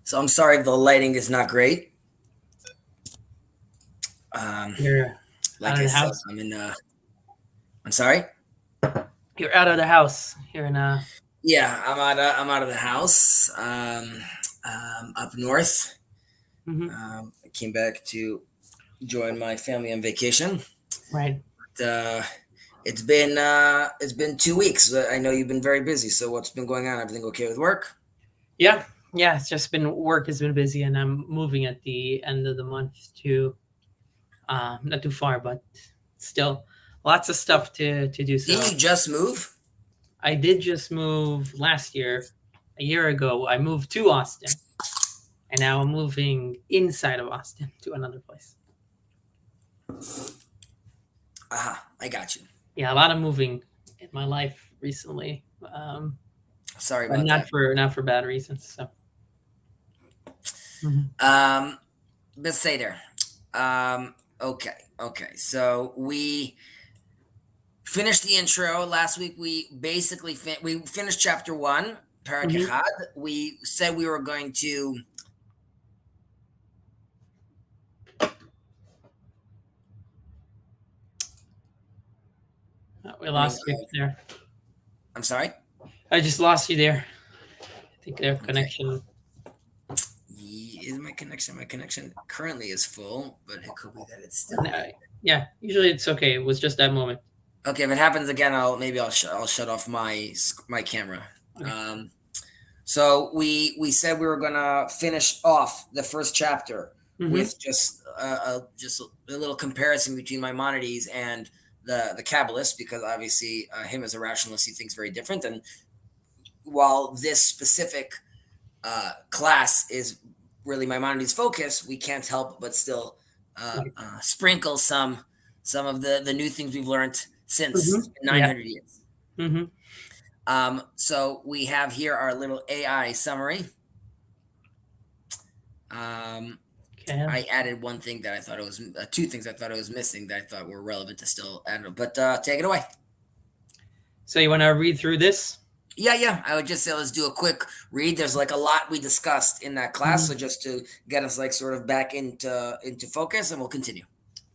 So I'm sorry if the lighting is not great. You're Like out I of the said, house. I'm sorry. You're out of the house. You're in Yeah, I'm out of the house. Up north. hmm I came back to join my family on vacation. right. Uh, it's been 2 weeks. I know you've been very busy. So what's been going on? Everything okay with work? Yeah, yeah. It's just been work has been busy, and I'm moving at the end of the month to not too far, but still lots of stuff to do. So Didn't you just move? I did just move last year. A year ago, I moved to Austin, and now I'm moving inside of Austin to another place. Aha, I got you. Yeah, a lot of moving in my life recently, Sorry but about that. not for bad reasons. So. Mhm. Um, let's say there. Okay. So we finished the intro last week. We basically we finished chapter one, Pirkei Mhm. Avot. We said we were going to. We Learning lost you there. I'm sorry. I just lost you there. I think their Okay. connection. Is my connection currently is full, but it could be that it's still. No, yeah, usually it's okay. It was just that moment. Okay, if it happens again, I'll shut off my camera. Okay. Um, so we said we were gonna finish off the first chapter hmm with just a little comparison between Maimonides and the Kabbalist, because obviously him as a rationalist he thinks very different. And while this specific class is really Maimonides' focus, we can't help but still Right. sprinkle some of the new things we've learned since Yeah. 900 years. hmm So we have here our little AI summary. Um, Okay. I added one thing that I thought it was two things I thought it was missing that I thought were relevant to still add. But take it away. So you want to read through this? Yeah. I would just say let's do a quick read. There's like a lot we discussed in that class, so Mhm. just to get us like sort of back into focus, and we'll continue.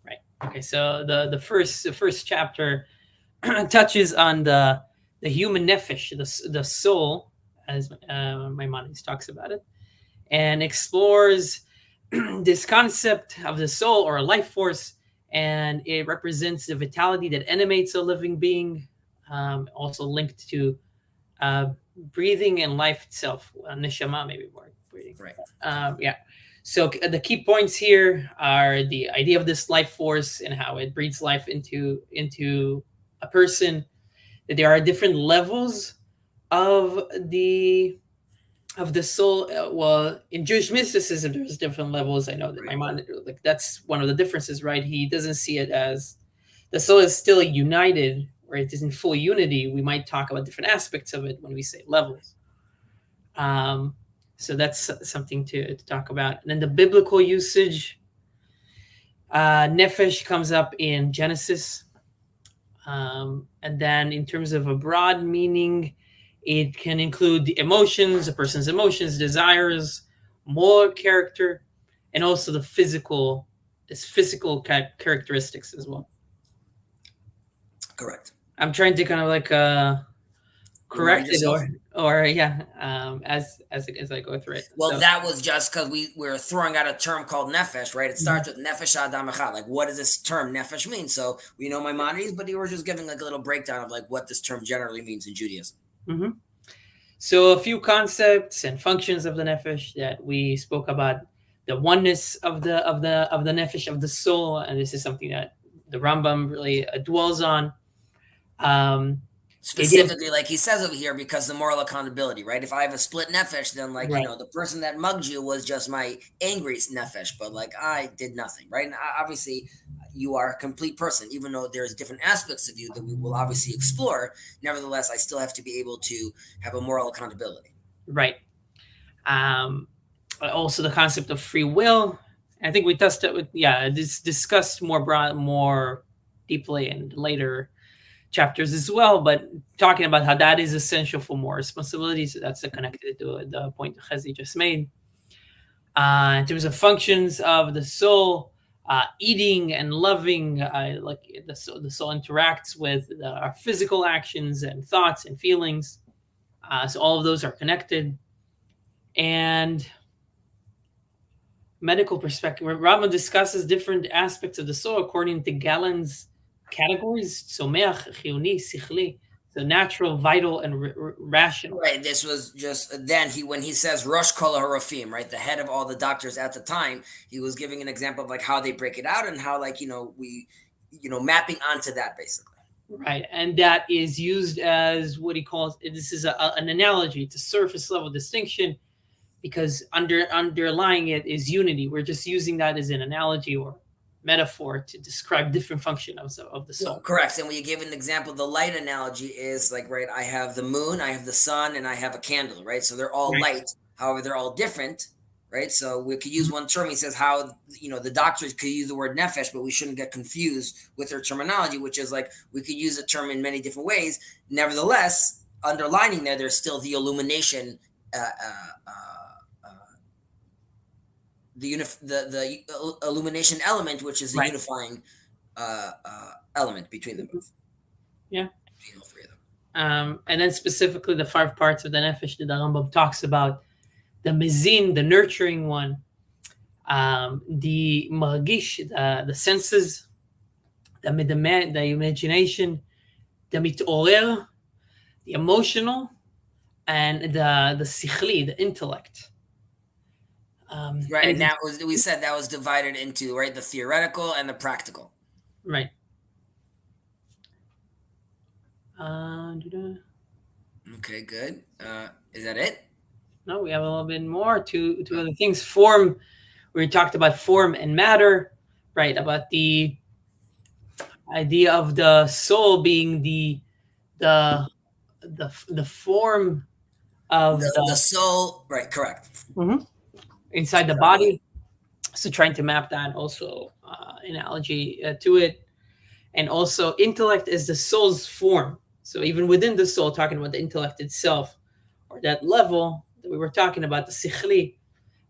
Right. Okay. So the first chapter touches on the human nefesh, the soul, as Maimonides talks about it, and explores this concept of the soul or a life force, and it represents the vitality that animates a living being, also linked to uh, breathing and life itself, neshama, maybe more breathing. Right. Yeah. So the key points here are the idea of this life force and how it breathes life into a person. That there are different levels of the soul. Well, in Jewish mysticism, there's different levels. I know that my Right. mind, like that's one of the differences, right? He doesn't see it as the soul is still united, or it is in full unity. We might talk about different aspects of it when we say levels. Um, so that's something to talk about. And then the biblical usage, nefesh comes up in Genesis. And then in terms of a broad meaning, it can include the emotions, a person's emotions, desires, moral character, and also the physical characteristics as well. Correct. I'm trying to kind of like Remind correct it, yourself. or yeah, as I go through it. Well, So that was just because we're throwing out a term called nefesh, right? It mhm, starts with nefesh adam echad. Like, what does this term nefesh mean? So we know Maimonides, but you were just giving like a little breakdown of like what this term generally means in Judaism. mhm. So a few concepts and functions of the nefesh that we spoke about: the oneness of the nefesh, of the soul, and this is something that the Rambam really dwells on. Um, the idea of Specifically, like he says over here, because the moral accountability, right? If I have a split nefesh, then like right, the person that mugged you was just my angry nefesh, but like I did nothing, right? And obviously, you are a complete person, even though there's different aspects of you that we will obviously explore. Nevertheless, I still have to be able to have a moral accountability. right. Um, Also, the concept of free will. I think we touched it with this discussed more deeply in later chapters as well, but talking about how that is essential for more responsibility. So that's connected to the point Chezi just made. In terms of functions of the soul, eating and loving, like the soul interacts with our physical actions and thoughts and feelings. So all of those are connected. And medical perspective, Rambam discusses different aspects of the soul according to Galen's categories: someach, chioni, sichli, so natural, vital, and rational. Right. This was just then when he says Rosh Kol HaRofim, right, the head of all the doctors at the time, he was giving an example of like how they break it out and how like we mapping onto that basically. Right, and that is used as what he calls, this is an analogy. It's a surface level distinction because underlying it is unity. We're just using that as an analogy or metaphor to describe different function of the soul. Well, correct. And when you give an example, the light analogy is like, right, I have the moon, I have the sun, and I have a candle, right? So they're all Right. light. However, they're all different, right? So we could use one term. He says how, the doctors could use the word nefesh, but we shouldn't get confused with their terminology, which is like we could use a term in many different ways. Nevertheless, underlining there's still the illumination, the illumination element, which is the Right. unifying element between them both. Yeah. Between all three of them. And then specifically the 5 parts of the nefesh that the Rambam talks about: the mezin, the nurturing one, the margish, the senses, the imagination, the mitorer, the emotional, and the sichli, the intellect. Right, and we said that was divided into, right, the theoretical and the practical. Right. Okay, good. Is that it? No, we have a little bit more. Two other things. Form. We talked about form and matter, right? About the idea of the soul being the form of the soul. Right, correct. Inside the body. So trying to map that also analogy to it. And also intellect is the soul's form. So even within the soul, talking about the intellect itself, or that level that we were talking about, the sichli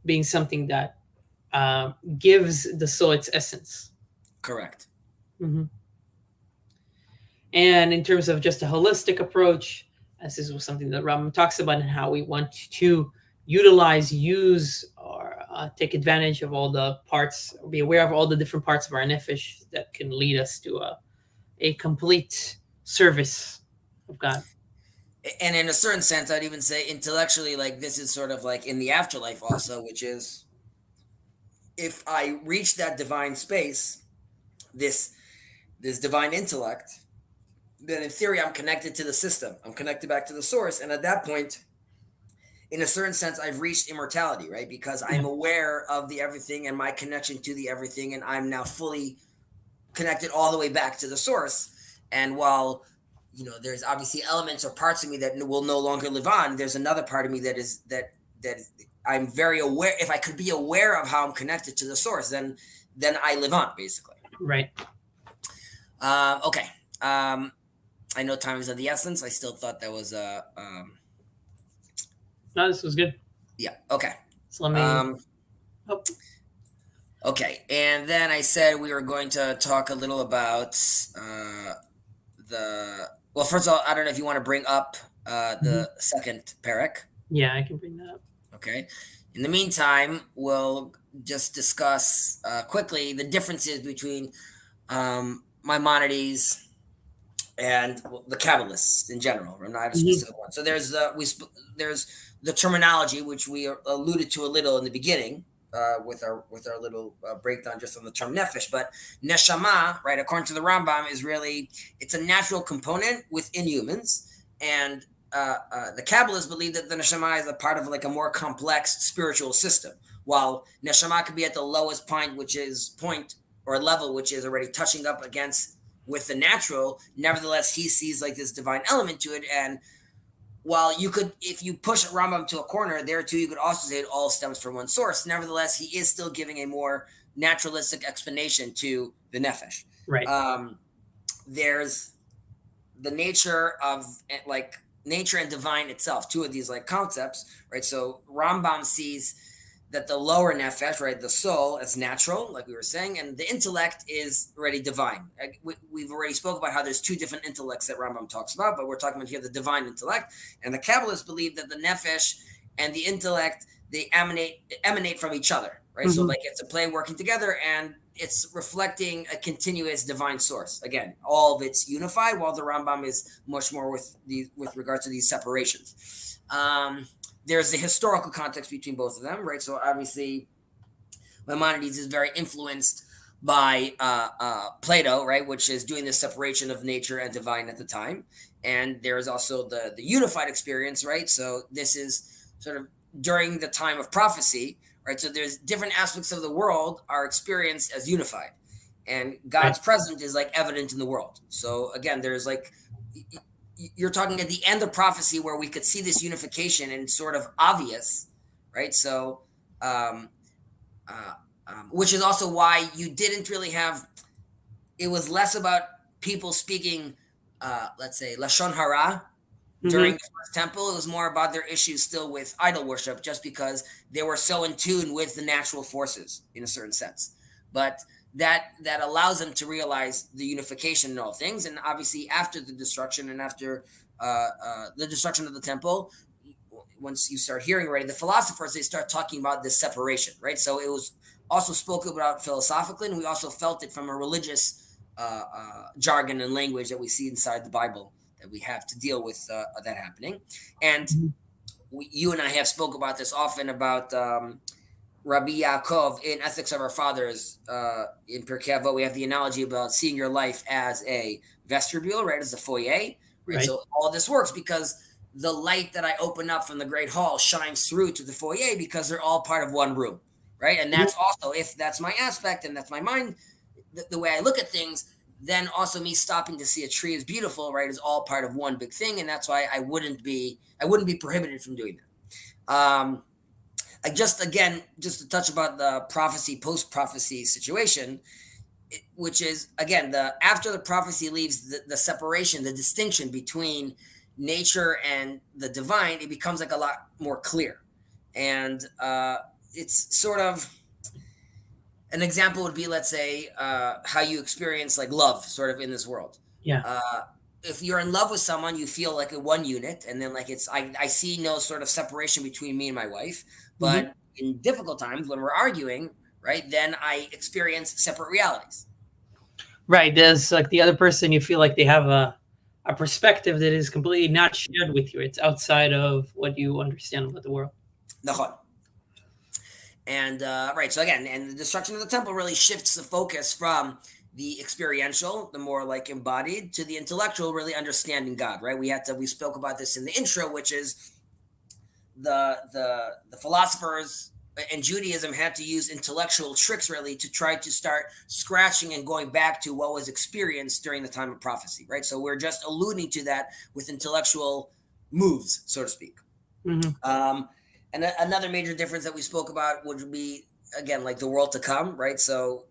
being something that gives the soul its essence. Correct. Mm-hmm. And in terms of just a holistic approach, as this was something that Rambam talks about, and how we want to use, or take advantage of all the parts, or be aware of all the different parts of our nefesh that can lead us to a complete service of God. And in a certain sense, I'd even say intellectually, like this is sort of like in the afterlife also, which is if I reach that divine space, this divine intellect, then in theory I'm connected to the system. I'm connected back to the source. And at that point, in a certain sense, I've reached immortality, right? Because I'm aware of the everything and my connection to the everything, and I'm now fully connected all the way back to the source. And while there's obviously elements or parts of me that will no longer live on, there's another part of me that I'm very aware. If I could be aware of how I'm connected to the source, then I live on, basically. Right. Okay. I know time is of the essence. I still thought that was no, this was good. Yeah. Okay. So let me. Okay, and then I said we were going to talk a little about well, first of all, I don't know if you want to bring up the second parak. Yeah, I can bring that up. Okay. In the meantime, we'll just discuss quickly the differences between Maimonides and the Kabbalists in general. We're not a specific one. So there's the terminology, which we alluded to a little in the beginning with our little breakdown just on the term nefesh. But neshama, right, according to the Rambam, is really, it's a natural component within humans, and the Kabbalists believe that the neshama is a part of like a more complex spiritual system. While neshama could be at the lowest point, which is level, which is already touching up against with the natural, nevertheless, he sees like this divine element to it. And while you could, if you push Rambam to a corner, there too, you could also say it all stems from one source. Nevertheless, he is still giving a more naturalistic explanation to the nefesh. Right. There's the nature of nature and divine itself, two of these like concepts, right? So Rambam sees that the lower nefesh, right, the soul, is natural, like we were saying, and the intellect is already divine. We've already spoke about how there's two different intellects that Rambam talks about, but we're talking about here the divine intellect. And the Kabbalists believe that the nefesh and the intellect, they emanate from each other, right? So like it's a play working together, and it's reflecting a continuous divine source. Again, all of it's unified, while the Rambam is much more with regards to these separations. There's the historical context between both of them, right? So obviously, Maimonides is very influenced by Plato, right, which is doing this separation of nature and divine at the time. And there's also the unified experience, right? So this is sort of during the time of prophecy, right? So there's different aspects of the world are experienced as unified, and God's presence is like evident in the world. So again, there's like, you're talking at the end of prophecy where we could see this unification and sort of obvious, right? So, which is also why you didn't really have, it was less about people speaking, let's say, Lashon Hara during the first temple. It was more about their issues still with idol worship, just because they were so in tune with the natural forces in a certain sense. But that allows them to realize the unification in all things. And obviously after the destruction and after the destruction of the temple, once you start hearing already, the philosophers, they start talking about this separation, right? So it was also spoken about philosophically, and we also felt it from a religious jargon and language that we see inside the Bible, that we have to deal with that happening. And you and I have spoke about this often about Rabbi Yaakov in Ethics of Our Fathers, in Pirkei Avot. We have the analogy about seeing your life as a vestibule, right, as a foyer. Right? So all this works because the light that I open up from the great hall shines through to the foyer, because they're all part of one room, right? And that's also, if that's my aspect and that's my mind, the way I look at things, then also me stopping to see a tree is beautiful, right, is all part of one big thing. And that's why I wouldn't be prohibited from doing that. Just to touch about the prophecy, post-prophecy situation, which is, again, after the prophecy leaves the separation, the distinction between nature and the divine, it becomes like a lot more clear. And it's sort of, an example would be, let's say, how you experience like love sort of in this world. If you're in love with someone, you feel like a one unit, and then like I see no sort of separation between me and my wife. But in difficult times when we're arguing, right, then I experience separate realities. Right. There's like the other person, you feel like they have a perspective that is completely not shared with you. It's outside of what you understand about the world. Nachon. And right, so again, and the destruction of the temple really shifts the focus from the experiential, the more like embodied, to the intellectual, really understanding God, right? We spoke about this in the intro, which is the philosophers in Judaism had to use intellectual tricks really to try to start scratching and going back to what was experienced during the time of prophecy, right? So we're just alluding to that with intellectual moves, so to speak. And another major difference that we spoke about would be, again, like the world to come, right? So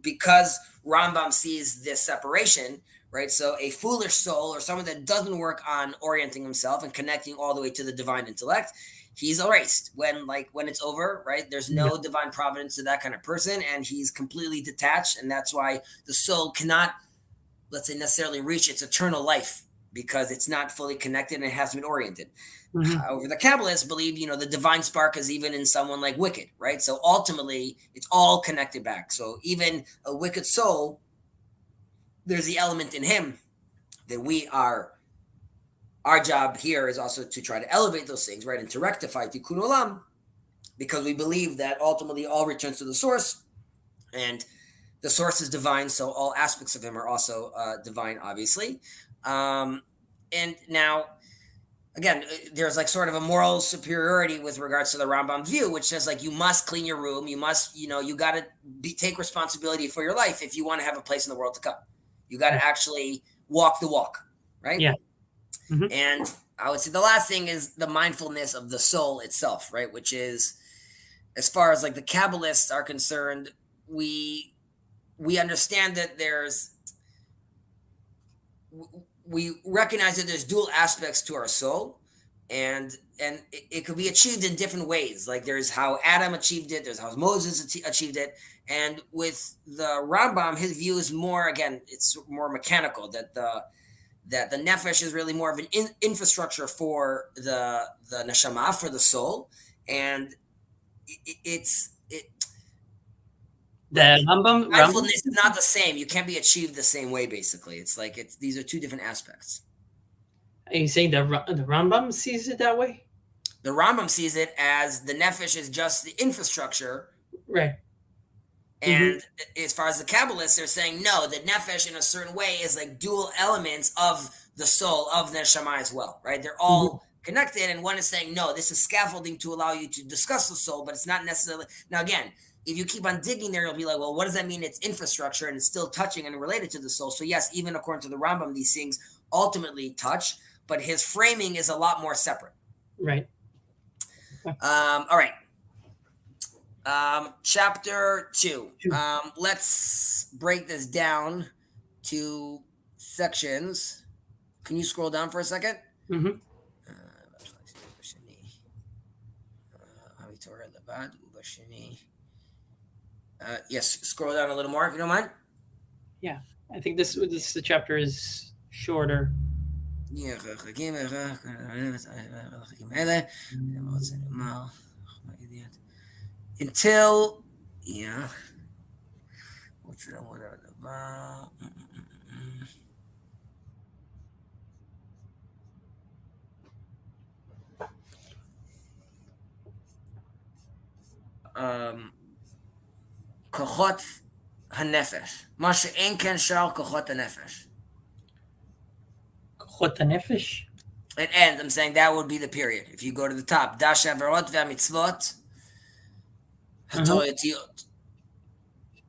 because Rambam sees this separation, right? So a foolish soul, or someone that doesn't work on orienting himself and connecting all the way to the divine intellect, he's erased when it's over, right? There's no divine providence to that kind of person, and he's completely detached. And that's why the soul cannot, let's say, necessarily reach its eternal life, because it's not fully connected and it hasn't been oriented. However, the Kabbalists believe, the divine spark is even in someone like wicked, right? So ultimately, it's all connected back. So even a wicked soul, there's the element in him that our job here is also to try to elevate those things, right? And to rectify tikkun olam, because we believe that ultimately all returns to the source, and the source is divine. So all aspects of him are also divine, obviously. And now, again, there's like sort of a moral superiority with regards to the Rambam view, which says like you must clean your room, you must, you got to take responsibility for your life if you want to have a place in the world to come. You got to actually walk the walk, right? Yeah. And I would say the last thing is the mindfulness of the soul itself, right? Which is, as far as like the Kabbalists are concerned, we understand that we recognize that there's dual aspects to our soul, and it could be achieved in different ways. Like there's how Adam achieved it, there's how Moses achieved it, and with the Rambam, his view is more, again, it's more mechanical, that the nefesh is really more of an infrastructure for the neshama, for the soul, and The Rambam. mindfulness is not the same. You can't be achieved the same way. Basically, it's like these are two different aspects. Are you saying the Rambam sees it that way? The Rambam sees it as the nefesh is just the infrastructure, right? And as far as the Kabbalists, they're saying no, the nefesh in a certain way is like dual elements of the soul of neshama as well, right? They're all connected, and one is saying no, this is scaffolding to allow you to discuss the soul, but it's not necessarily. Now again, if you keep on digging there, you'll be like, well, what does that mean? It's infrastructure and it's still touching and related to the soul. So yes, even according to the Rambam, these things ultimately touch, but his framing is a lot more separate. Right. All right. Chapter 2. Let's break this down to sections. Can you scroll down for a second? Yes, scroll down a little more if you don't mind. Yeah, I think this the chapter is shorter. Until, yeah, what's that? Whatever about? כוחות הנפש, מה שאין כן שאר כוחות הנפש. כוחות הנפש? It ends. I'm saying that would be the period. If you go to the top, דש העבירות והמצוות התורתיות.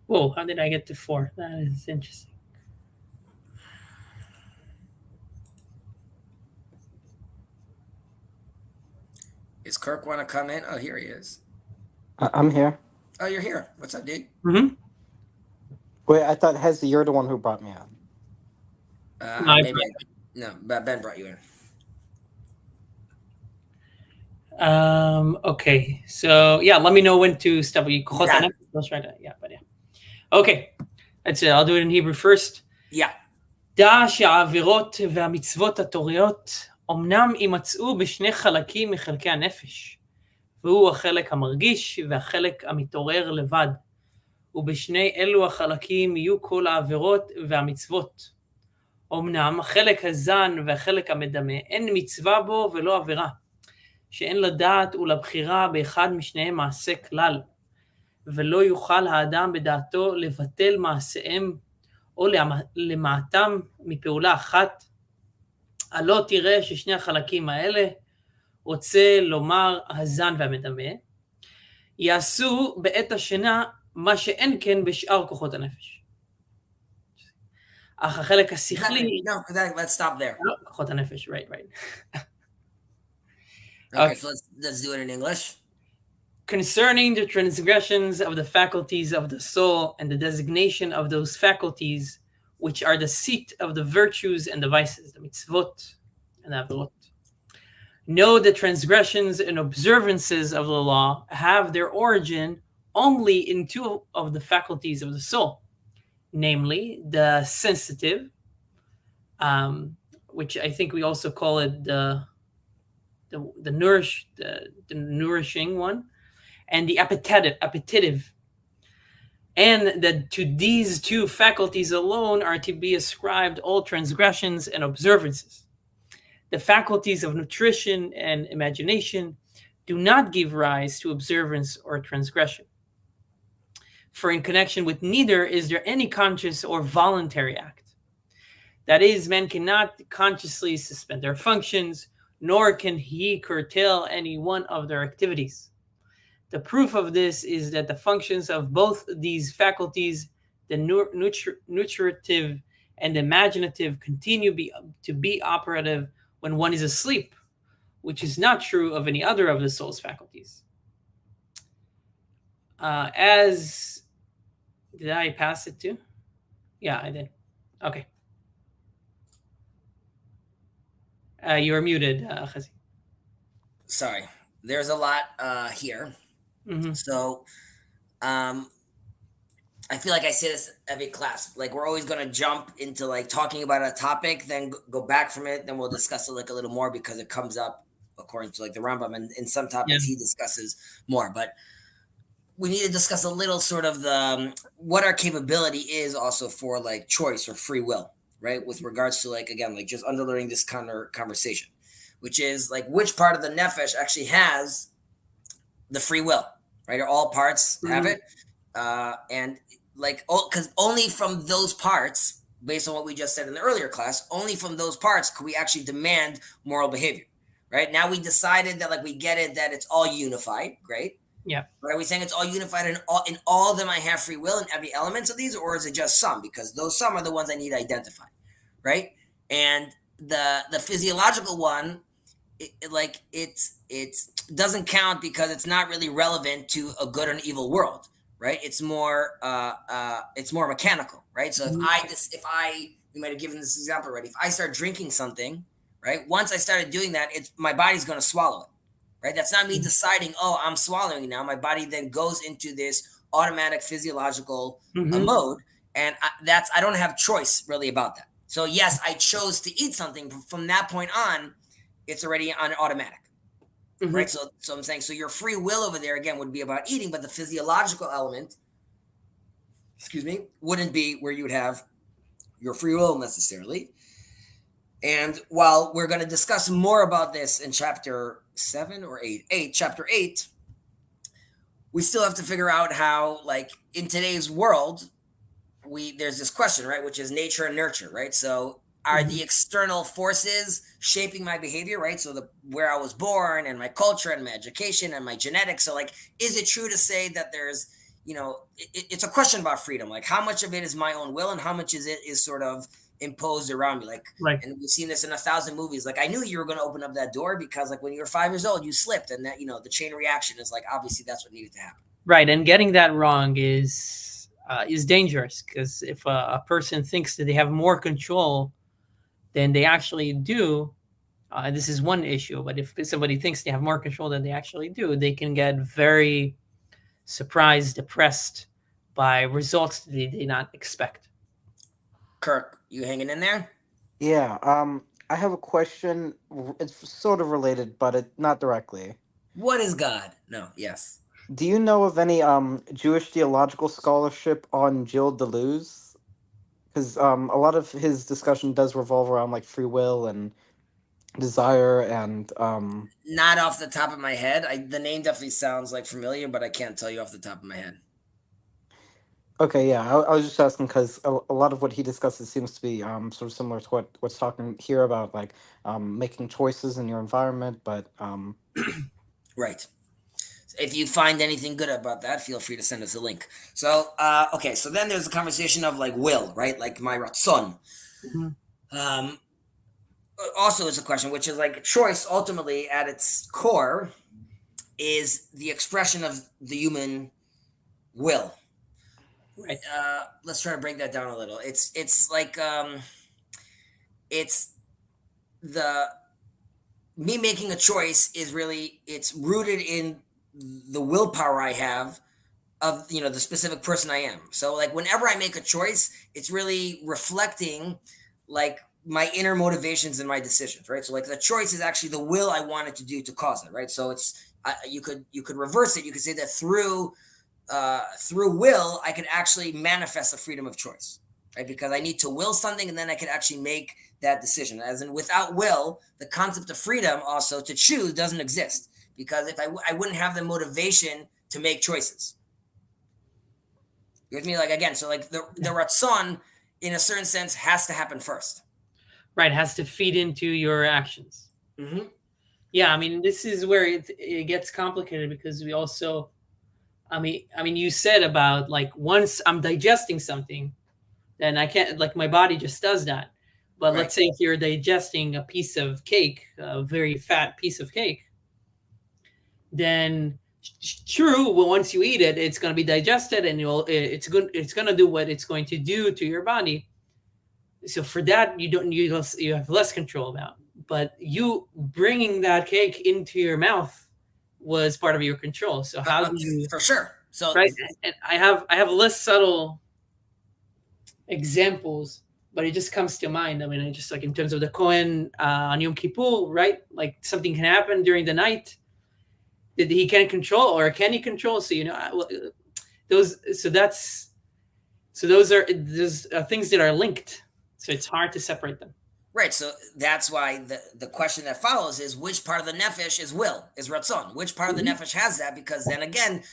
Whoa, how did I get to 4? That is interesting. Is Kirk want to come in? Oh, here he is. I'm here. Oh, you're here. What's up, dude? Wait, I thought, Hezi, you're the one who brought me on. Maybe. No, Ben brought you in. Okay, so yeah, let me know when to stop. Let's write it. Yeah, but yeah. Okay, that's it. I'll do it in Hebrew first. Yeah. דע שהעבירות והמצוות התוריות אמנם יימצאו בשני חלקים מחלקי הנפש, והוא החלק המרגיש והחלק המתעורר לבד, ובשני אלו החלקים יהיו כל העבירות והמצוות. אמנם החלק הזן והחלק המדמה אין מצווה בו ולא עבירה, שאין לדעת ולבחירה באחד משניהם מעשה כלל, ולא יוכל האדם בדעתו לבטל מעשיהם או למעטם מפעולה אחת. הלא תראה ששני החלקים האלה, רוצה לומר הזן והמדמה, יעשו בעת השינה מה שאין כן בשאר כוחות הנפש. אך החלק השכלי... No, let's stop there. כוחות הנפש, right. Okay, so let's do it in English. Concerning the transgressions of the faculties of the soul and the designation of those faculties, which are the seat of the virtues and the vices, the mitzvot and the avirot. Know the transgressions and observances of the law have their origin only in 2 of the faculties of the soul, namely the sensitive, which I think we also call it the nourishing one, and the appetitive, and that to these 2 faculties alone are to be ascribed all transgressions and observances. The faculties of nutrition and imagination do not give rise to observance or transgression. For in connection with neither is there any conscious or voluntary act. That is, man cannot consciously suspend their functions, nor can he curtail any one of their activities. The proof of this is that the functions of both these faculties, the nutritive and imaginative, continue to be operative when one is asleep, which is not true of any other of the soul's faculties. Did I pass it too? Yeah, I did. Okay. You're muted, Chezi. sorry, there's a lot here. Mm-hmm. So I feel like I say this every class. Like we're always going to jump into like talking about a topic, then go back from it, then we'll discuss it like a little more because it comes up according to like the Rambam, and in some topics he discusses more. But we need to discuss a little sort of the what our capability is also for like choice or free will, right? With regards to like again, like just underlining this kind of conversation, which is like which part of the nefesh actually has the free will, right? Or all parts have it, and like because only from those parts, based on what we just said in the earlier class, only from those parts could we actually demand moral behavior, right? Now we decided that like we get it that it's all unified, great. Yeah. But are we saying it's all unified in all of them I have free will in every element of these, or is it just some? Because those some are the ones I need to identify, right? And the physiological one, it doesn't count because it's not really relevant to a good and evil world, right? It's more mechanical, right? So if I you might have given this example already. If I start drinking something, right? Once I started doing that, my body's going to swallow it. Right? That's not me deciding, oh, I'm swallowing now. My body then goes into this automatic physiological mode. And I don't have choice really about that. So yes, I chose to eat something. But from that point on, it's already on automatic. Right? So I'm saying, so your free will over there, again, would be about eating, but the physiological element, wouldn't be where you would have your free will necessarily. And while we're going to discuss more about this in chapter 7 or 8, chapter 8, we still have to figure out how, like, in today's world, there's this question, right, which is nature and nurture, right? So are the external forces shaping my behavior, right? So where I was born and my culture and my education and my genetics. So, like, is it true to say that there's, it's a question about freedom. Like, how much of it is my own will and how much is sort of imposed around me, like, and we've seen this in 1,000 movies. Like, I knew you were going to open up that door because, like, when you were 5 years old, you slipped, and that the chain reaction is like obviously that's what needed to happen. Right, and getting that wrong is dangerous because if a person thinks that they have more control than they actually do, this is one issue. But if somebody thinks they have more control than they actually do, they can get very surprised, depressed by results that they did not expect. Kirk, you hanging in there? Yeah. I have a question. It's sort of related, but not directly. What is God? No. Yes. Do you know of any Jewish theological scholarship on Gilles Deleuze? Because a lot of his discussion does revolve around like free will and desire and Not off the top of my head. The name definitely sounds like familiar, but I can't tell you off the top of my head. Okay, yeah, I was just asking because a lot of what he discusses seems to be sort of similar to what's talking here about, like making choices in your environment, but right. If you find anything good about that, feel free to send us a link. So, okay, so then there's a conversation of like will, right? Like my ratzon. Also is a question, which is like choice ultimately at its core is the expression of the human will. Right. Let's try to break that down a little. It's like it's me making a choice is really, it's rooted in the willpower I have of the specific person I am. So like whenever I make a choice, it's really reflecting like my inner motivations and my decisions, right? So like the choice is actually the will I wanted to do to cause it, right? So it's you could reverse it. You could say that through will, I could actually manifest a freedom of choice, right? Because I need to will something and then I could actually make that decision. As in without will, the concept of freedom also to choose doesn't exist, because if I wouldn't have the motivation to make choices. You with me? Like again, so like the ratzon in a certain sense has to happen first. Right, has to feed into your actions. Mm-hmm. Yeah, I mean, this is where it gets complicated because we also, I mean, you said about like once I'm digesting something, then I can't, like my body just does that. But let's say if you're digesting a piece of cake, a very fat piece of cake, then true, well, once you eat it, it's going to be digested and it's going to do what it's going to do to your body. So for that, you have less control about. but you bringing that cake into your mouth was part of your control. So how do you, for sure? So right? And I have less subtle examples, but it just comes to mind. I mean, I just like in terms of the Kohen on Yom Kippur, right? Like something can happen during the night that he can control, or can he control? So those. So those are things that are linked. So it's hard to separate them. right. So that's why the question that follows is which part of the nefesh is will, is ratzon? Which part of the nefesh has that? Because then again,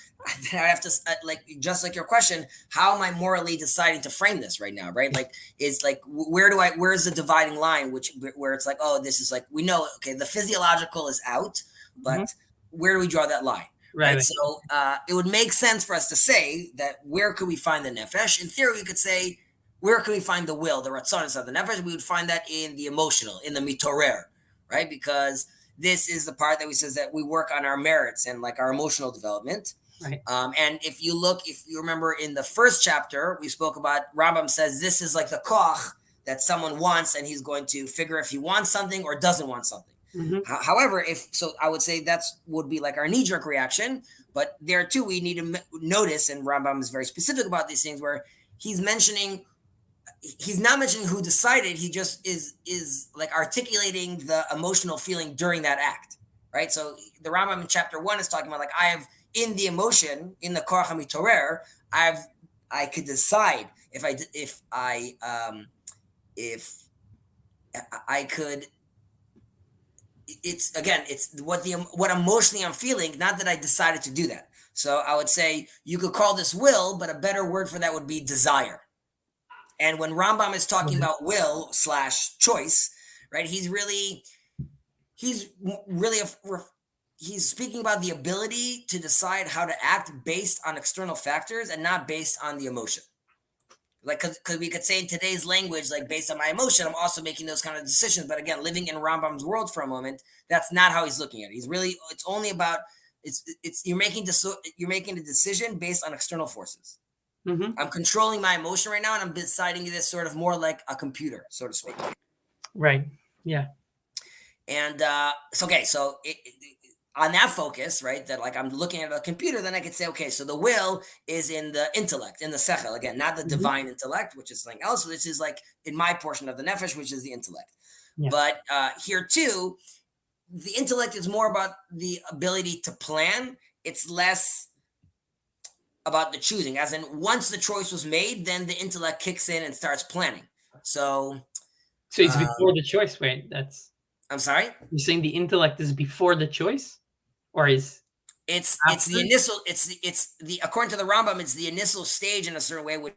I have to like just like your question, how am I morally deciding to frame this right now? Right? Like is like where's the dividing line? Where it's like, oh, this is like we know, okay, the physiological is out, but where do we draw that line? Right. So it would make sense for us to say that where could we find the nefesh? In theory, we could say, where can we find the will, the ratzonis of the nefesh? We would find that in the emotional, in the mitorer, right? Because this is the part that we says that we work on our merits and like our emotional development. Right. And if you remember in the first chapter, we spoke about Rambam says this is like the koch that someone wants, and he's going to figure if he wants something or doesn't want something. However, I would say that's would be like our knee-jerk reaction, but there too we need to notice, and Rambam is very specific about these things, where he's not mentioning who decided. He just is like articulating the emotional feeling during that act, right? So the Rambam in chapter 1 is talking about like I have in the emotion in the koach hamitorer, I could decide if I could. It's what emotionally I'm feeling, not that I decided to do that. So I would say you could call this will, but a better word for that would be desire. And when Rambam is talking about will / choice, right? He's speaking about the ability to decide how to act based on external factors and not based on the emotion. Like, because we could say in today's language, like based on my emotion, I'm also making those kind of decisions. But again, living in Rambam's world for a moment, that's not how he's looking at it. It's only about you're making a decision based on external forces. I'm controlling my emotion right now, and I'm deciding this sort of more like a computer, so to speak. Right. Yeah. And so on that focus, right, that like I'm looking at a computer, then I could say, okay, so the will is in the intellect, in the sechel, again, not the divine intellect, which is something else. This is like in my portion of the nefesh, which is the intellect. Yeah. But here too, the intellect is more about the ability to plan. It's less about the choosing, as in once the choice was made, then the intellect kicks in and starts planning. So it's before the choice. Wait, I'm sorry? You're saying the intellect is before the choice? Or is it's the initial, it's the, according to the Rambam, it's the initial stage in a certain way, which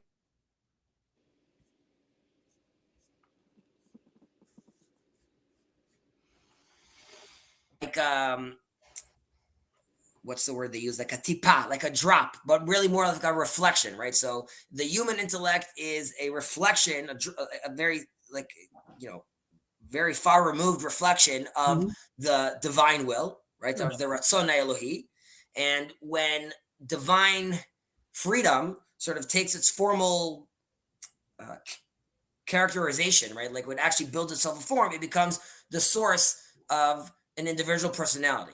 like what's the word they use? Like a tipa, like a drop, but really more like a reflection, right? So the human intellect is a reflection, a very like, very far removed reflection of the divine will, right? Of the Ratzon Elohi. And when divine freedom sort of takes its formal characterization, right? Like when it actually builds itself a form, it becomes the source of an individual personality.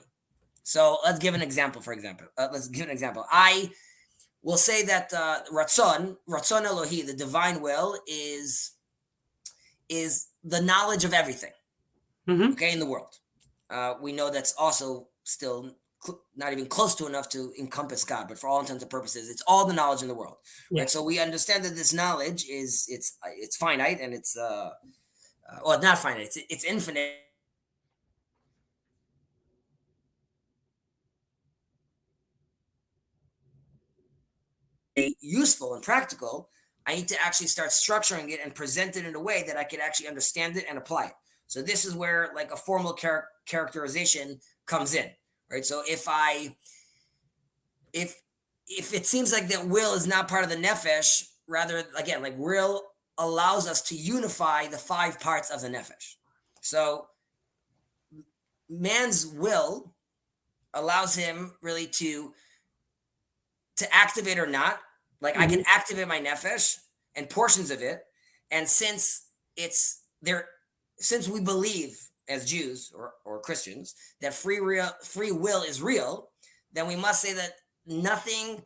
So let's give an example. I will say that Ratzon Elohi, the divine will, is the knowledge of everything, okay, in the world. We know that's also still not even close to enough to encompass God, but for all intents and purposes, it's all the knowledge in the world. Yeah. Right? So we understand that this knowledge it's finite, and it's not finite. It's infinite. Useful and practical. I need to actually start structuring it and present it in a way that I can actually understand it and apply it. So this is where like a formal characterization comes in, right? So if it seems like that will is not part of the nefesh, rather, again, like will allows us to unify the 5 parts of the nefesh. So man's will allows him really to activate or not. Like I can activate my nefesh and portions of it, and since we believe as Jews or Christians, that free will is real, then we must say that nothing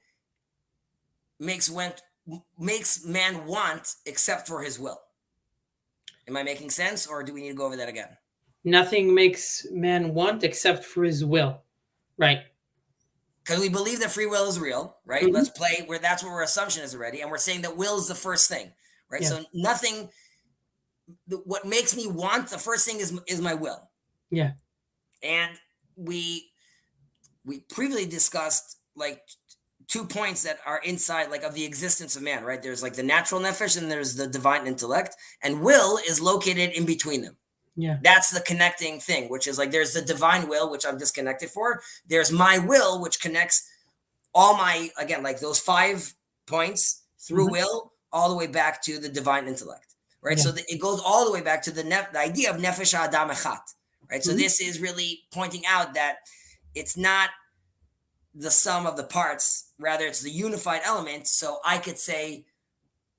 makes man want except for his will. Am I making sense, or do we need to go over that again? Nothing makes man want except for his will. Right. Because we believe that free will is real, right? Mhm. Let's play where that's where our assumption is already. And we're saying that will is the first thing, right? Yeah. So nothing, what makes me want, the first thing is my will. Yeah. And we previously discussed like 2 points that are inside like of the existence of man, right? There's like the natural nefesh and there's the divine intellect, and will is located in between them. Yeah. That's the connecting thing, which is like there's the divine will, which I'm disconnected for. There's my will, which connects all my, again, like those 5 points through will all the way back to the divine intellect, right? Yeah. So it goes all the way back to the idea of nefesh ha'adam echat, right? So this is really pointing out that it's not the sum of the parts, rather it's the unified element. So I could say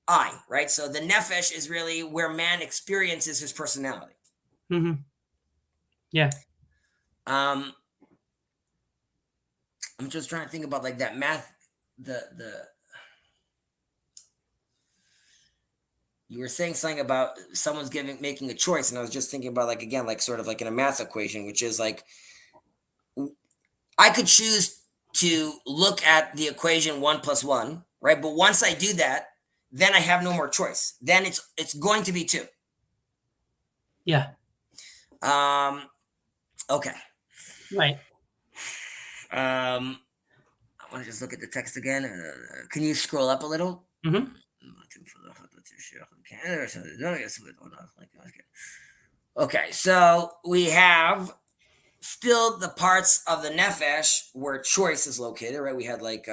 I, right? So the nefesh is really where man experiences his personality. Yeah. I'm just trying to think about like that math, you were saying something about someone's making a choice, and I was just thinking about like, again, like sort of like in a math equation, which is like I could choose to look at the equation 1 + 1, right? But once I do that, then I have no more choice. Then it's going to be 2. Yeah. Okay. Right. I want to just look at the text again. Can you scroll up a little? Okay, so we have still the parts of the nefesh where choice is located, right? We had like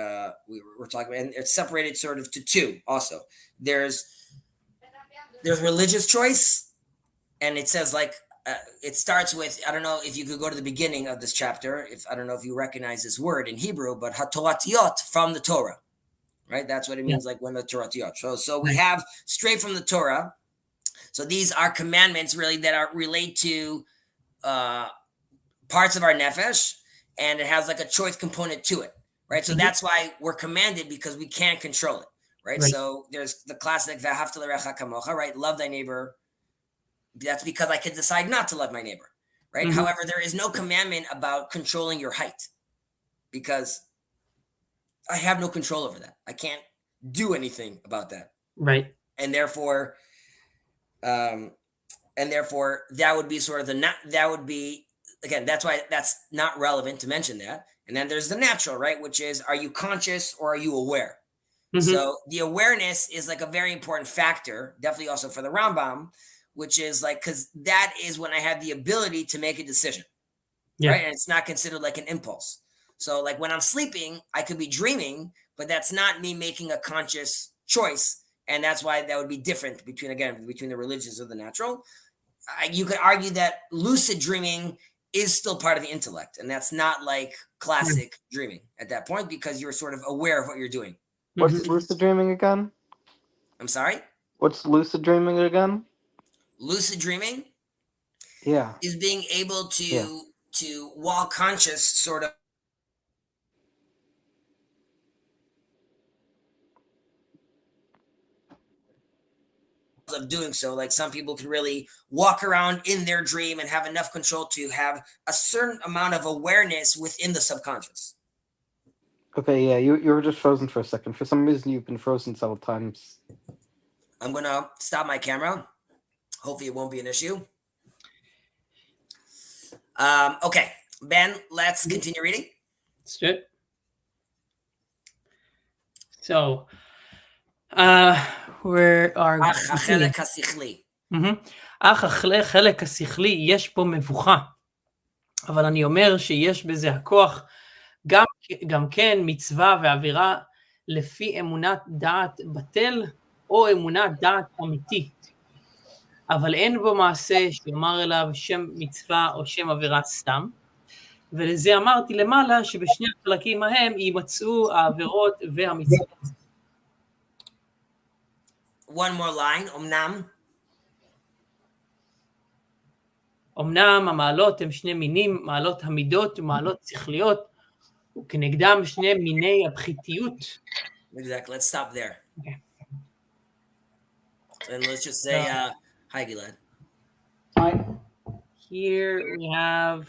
we were talking about, and it's separated sort of to 2 also. There's religious choice, and it says like it starts with, I don't know if you could go to the beginning of this chapter, I don't know if you recognize this word in Hebrew, but hatoratiot, from the Torah, right? That's what it means, like when the Toratiot. So we have straight from the Torah. So these are commandments really that are relate to parts of our nefesh, and it has like a choice component to it, right? So that's why we're commanded, because we can't control it, right? So there's the classic v'ahavta l'recha kamocha, right? Love thy neighbor. That's because I could decide not to love my neighbor, right? However, there is no commandment about controlling your height, because I have no control over that. I can't do anything about that, Right. and therefore that would be sort of that would be, again, that's why that's not relevant to mention that. And then there's the natural, right? Which is, are you conscious or are you aware? So the awareness is like a very important factor, definitely also for the Rambam, which is like, because that is when I have the ability to make a decision, right? And it's not considered like an impulse. So like when I'm sleeping, I could be dreaming, but that's not me making a conscious choice. And that's why that would be different between the religious or the natural. You could argue that lucid dreaming is still part of the intellect, and that's not like classic dreaming at that point, because you're sort of aware of what you're doing. What's lucid dreaming again? I'm sorry? What's lucid dreaming again? Lucid dreaming Yeah. is being able to while conscious, sort of doing so. Like some people can really walk around in their dream and have enough control to have a certain amount of awareness within the subconscious. Okay, yeah, you were just frozen for a second. For some reason, you've been frozen several times. I'm going to stop my camera. Hopefully it won't be an issue. Okay, Ben, let's continue reading. Let's do it. So, where are החלק השכלי. אך החלק השכלי יש בו מבוכה, אבל אני אומר שיש בזה הכוח גם כן מצווה ועבירה לפי אמונת דעת בטל או אמונת דעת אמיתית, אבל אין בו מעשה שאומר אליו שם מצווה או שם עבירה סתם, ולזה אמרתי למעלה שבשני החלקים ההם יימצאו העבירות והמצוות. One more line, אמנם. אמנם המעלות הם שני מינים, מעלות המידות ומעלות שכליות, וכנגדם שני מיני הפחיתיות. Exactly. Let's stop there. Okay. And let's just say, hi, Gilad. Hi. Here we have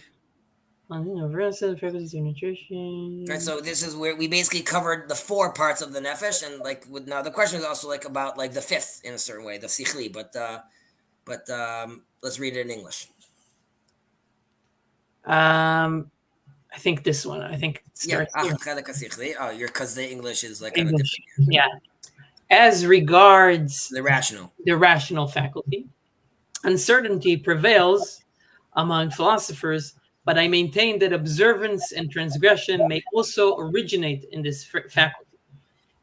frequencies of nutrition. Right, so this is where we basically covered the 4 parts of the nefesh, and like now the question is also like about like the 5th in a certain way, the sichli. But let's read it in English. I think this one. I think it starts here. Oh, because the English is like English. Yeah. As regards the rational faculty, uncertainty prevails among philosophers, but I maintain that observance and transgression may also originate in this faculty,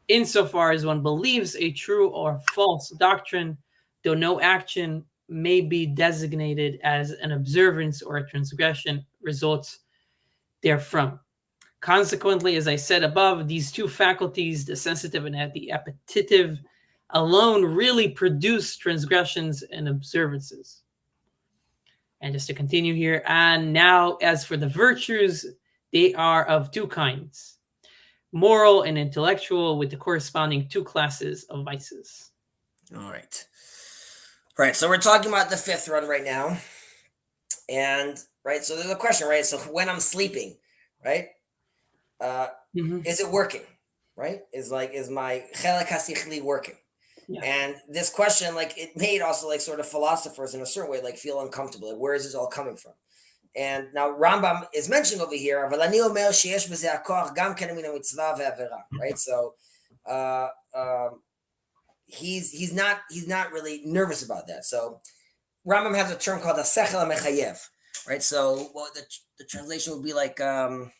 insofar as one believes a true or false doctrine, though no action may be designated as an observance or a transgression results therefrom. Consequently, as I said above, these 2 faculties, the sensitive and the appetitive, alone really produce transgressions and observances. And just to continue here, and now as for the virtues, they are of 2 kinds, moral and intellectual, with the corresponding 2 classes of vices. All right. Right, so we're talking about the 5th run right now. And, right, so there's a question, right? So when I'm sleeping, right, is it working, right? Is my chelek hasichli working? Yeah. And this question, like, it made also like sort of philosophers in a certain way like feel uncomfortable. Like, where is this all coming from? And now Rambam is mentioning over here, right? So he's not really nervous about that. So Rambam has a term called a sechel mechayev, right? So the translation would be like the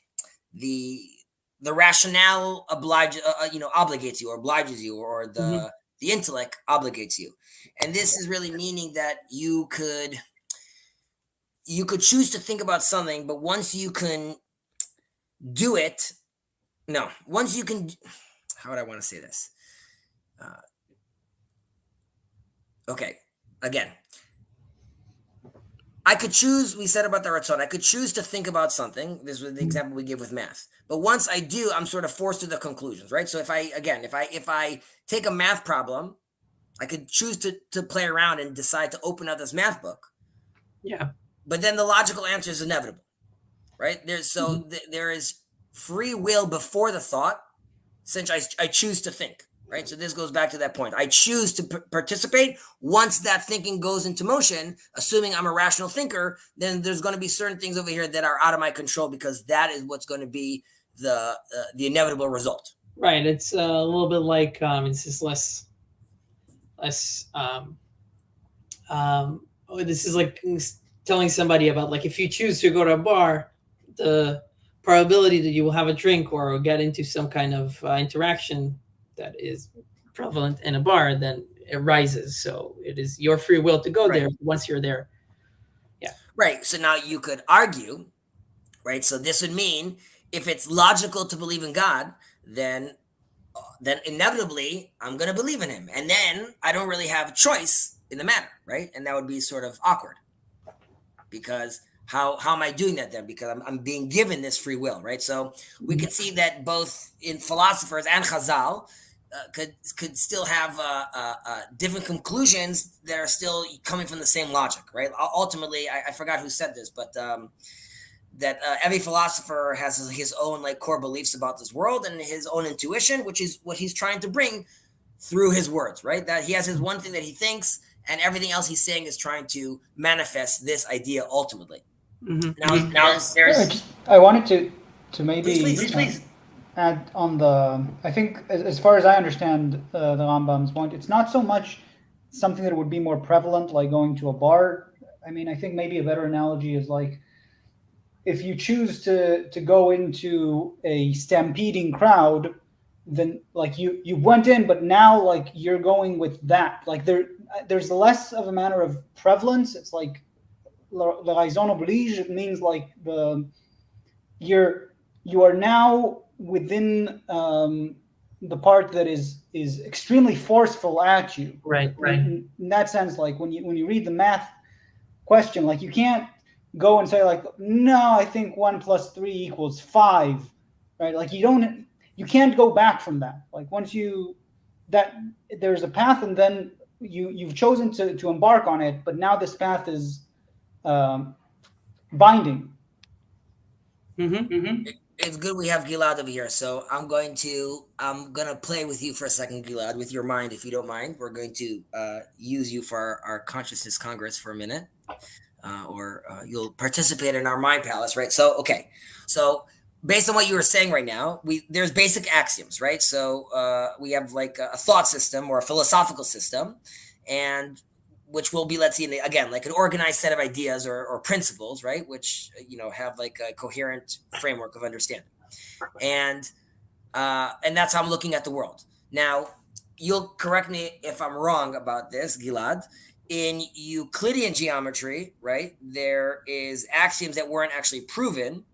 rationale obligates you or obliges you, or the intellect obligates you. And this is really meaning that you could choose to think about something, but once you can do it, how would I want to say this? Okay, again, I could choose, we said about the ratzon, I could choose to think about something. This was the example we gave with math. But once I do, I'm sort of forced to the conclusions, right? So if I take a math problem, I could choose to play around and decide to open up this math book. Yeah. But then the logical answer is inevitable, right? There is free will before the thought, since I choose to think. Right, so this goes back to that point. I choose to participate. Once that thinking goes into motion, assuming I'm a rational thinker, then there's going to be certain things over here that are out of my control, because that is what's going to be the inevitable result. Right. It's a little bit like it's just less. This is like telling somebody about, like, if you choose to go to a bar, the probability that you will have a drink or get into some kind of interaction that is prevalent in a bar, then it rises. So it is your free will to go there once you're there. Yeah. Right. So now you could argue, right? So this would mean if it's logical to believe in God, then inevitably I'm going to believe in him. And then I don't really have a choice in the matter, right? And that would be sort of awkward, because how am I doing that then? Because I'm being given this free will, right? So we could see that both in philosophers and Chazal, could still have different conclusions that are still coming from the same logic, right? Ultimately, I forgot who said this, but that every philosopher has his own like core beliefs about this world and his own intuition, which is what he's trying to bring through his words, right? That he has his one thing that he thinks, and everything else he's saying is trying to manifest this idea ultimately. Mm-hmm. Now there's. I wanted to maybe. Please. Add on the, I think as far as I understand the Rambam's point, it's not so much something that would be more prevalent, like going to a bar. I mean, I think maybe a better analogy is like, if you choose to go into a stampeding crowd, then like you went in, but now like you're going with that. Like there's less of a matter of prevalence. It's like la raison oblige. It means like you are now within the part that is extremely forceful at you. Right. In that sense, like when you read the math question. Like you can't go and say like, no, I think 1 + 3 = 5, right? Like you can't go back from that. Like once that there's a path, and then you've chosen to embark on it, but now this path is binding. It's good we have Gilad over here. So I'm gonna play with you for a second, Gilad, with your mind, if you don't mind. We're going to use you for our consciousness congress for a minute, or you'll participate in our mind palace, right? So okay, so based on what you were saying right now, there's basic axioms, right? So we have like a thought system or a philosophical system, and which will be, let's see, again, like an organized set of ideas or principles, right? Which, have like a coherent framework of understanding. And that's how I'm looking at the world. Now, you'll correct me if I'm wrong about this, Gilad. In Euclidean geometry, right, there is axioms that weren't actually proven,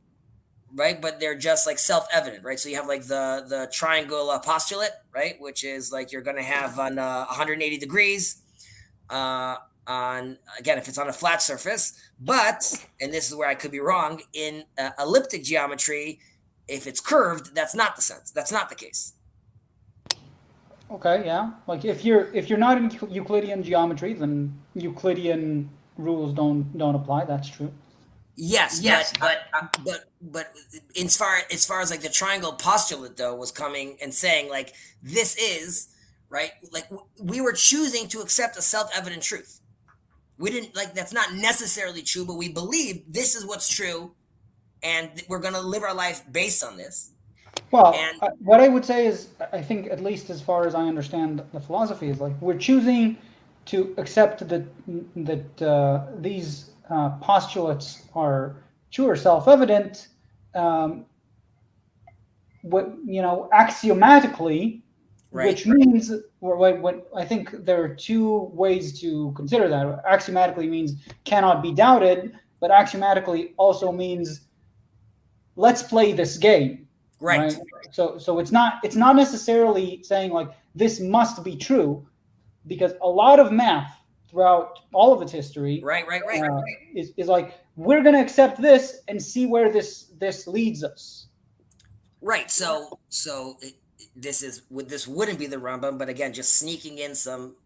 right? But they're just like self-evident, right? So you have like the triangle postulate, right? Which is like you're going to have on 180 degrees, on, again, if it's on a flat surface, but, and this is where I could be wrong, in elliptic geometry, if it's curved, that's not the case. Okay, yeah. Like if you're not in Euclidean geometry, then Euclidean rules don't apply. That's true. Yes, but as far as like the triangle postulate though was coming and saying like this is right, like we were choosing to accept a self-evident truth. We didn't like that's not necessarily true, but we believe this is what's true, and we're going to live our life based on this. Well, what I would say is, I think at least as far as I understand the philosophy is like we're choosing to accept that these postulates are true or self-evident, axiomatically, right. Which means when I think there are two ways to consider that. Axiomatically means cannot be doubted, but axiomatically also means let's play this game. Right. So it's not necessarily saying like this must be true, because a lot of math throughout all of its history, right. Is like we're going to accept this and see where this leads us. Right. So this wouldn't be the Rambam, but again, just sneaking in some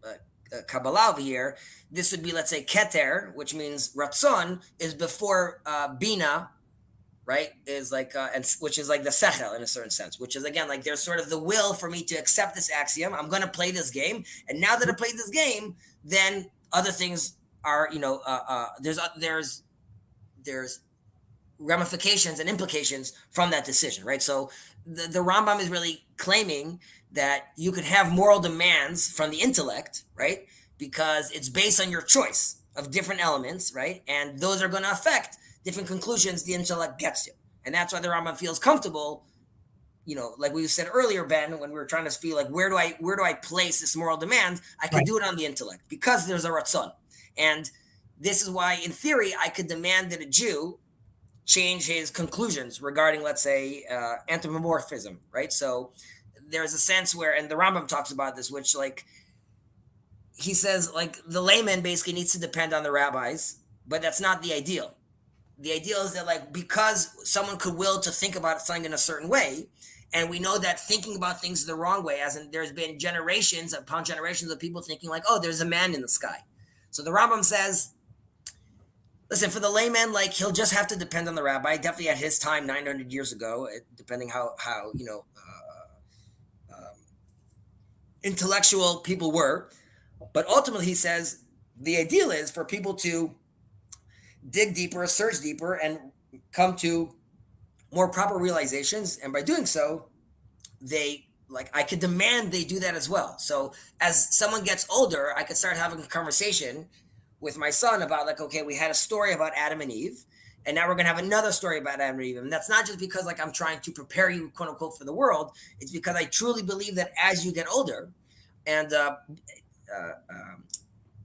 Kabbalah over here. This would be, let's say, Keter, which means Ratzon is before Bina, right? Is like, and which is like the Sechel in a certain sense, which is again like there's sort of the will for me to accept this axiom. I'm going to play this game, and now that I played this game, then other things are, there's ramifications and implications from that decision, right? So the Rambam is really claiming that you could have moral demands from the intellect, right? Because it's based on your choice of different elements, right? And those are going to affect different conclusions the intellect gets to. And that's why the Rambam feels comfortable, like we said earlier, Ben, when we were trying to feel like, where do I place this moral demand? I could do it on the intellect because there's a Ratzon. And this is why, in theory, I could demand that a Jew change his conclusions regarding, let's say, anthropomorphism, right? So there's a sense where, and the Rambam talks about this, which like, he says like the layman basically needs to depend on the rabbis, but that's not the ideal. The ideal is that like, because someone could will to think about something in a certain way, and we know that thinking about things the wrong way, as in there's been generations upon generations of people thinking like, oh, there's a man in the sky. So the Rambam says, listen, for the layman, like he'll just have to depend on the rabbi. Definitely at his time, 900 years ago, depending how intellectual people were. But ultimately, he says the ideal is for people to dig deeper, search deeper, and come to more proper realizations. And by doing so, I could demand they do that as well. So as someone gets older, I could start having a conversation with my son about like, okay, we had a story about Adam and Eve, and now we're going to have another story about Adam and Eve. And that's not just because like I'm trying to prepare you, quote unquote, for the world. It's because I truly believe that as you get older, and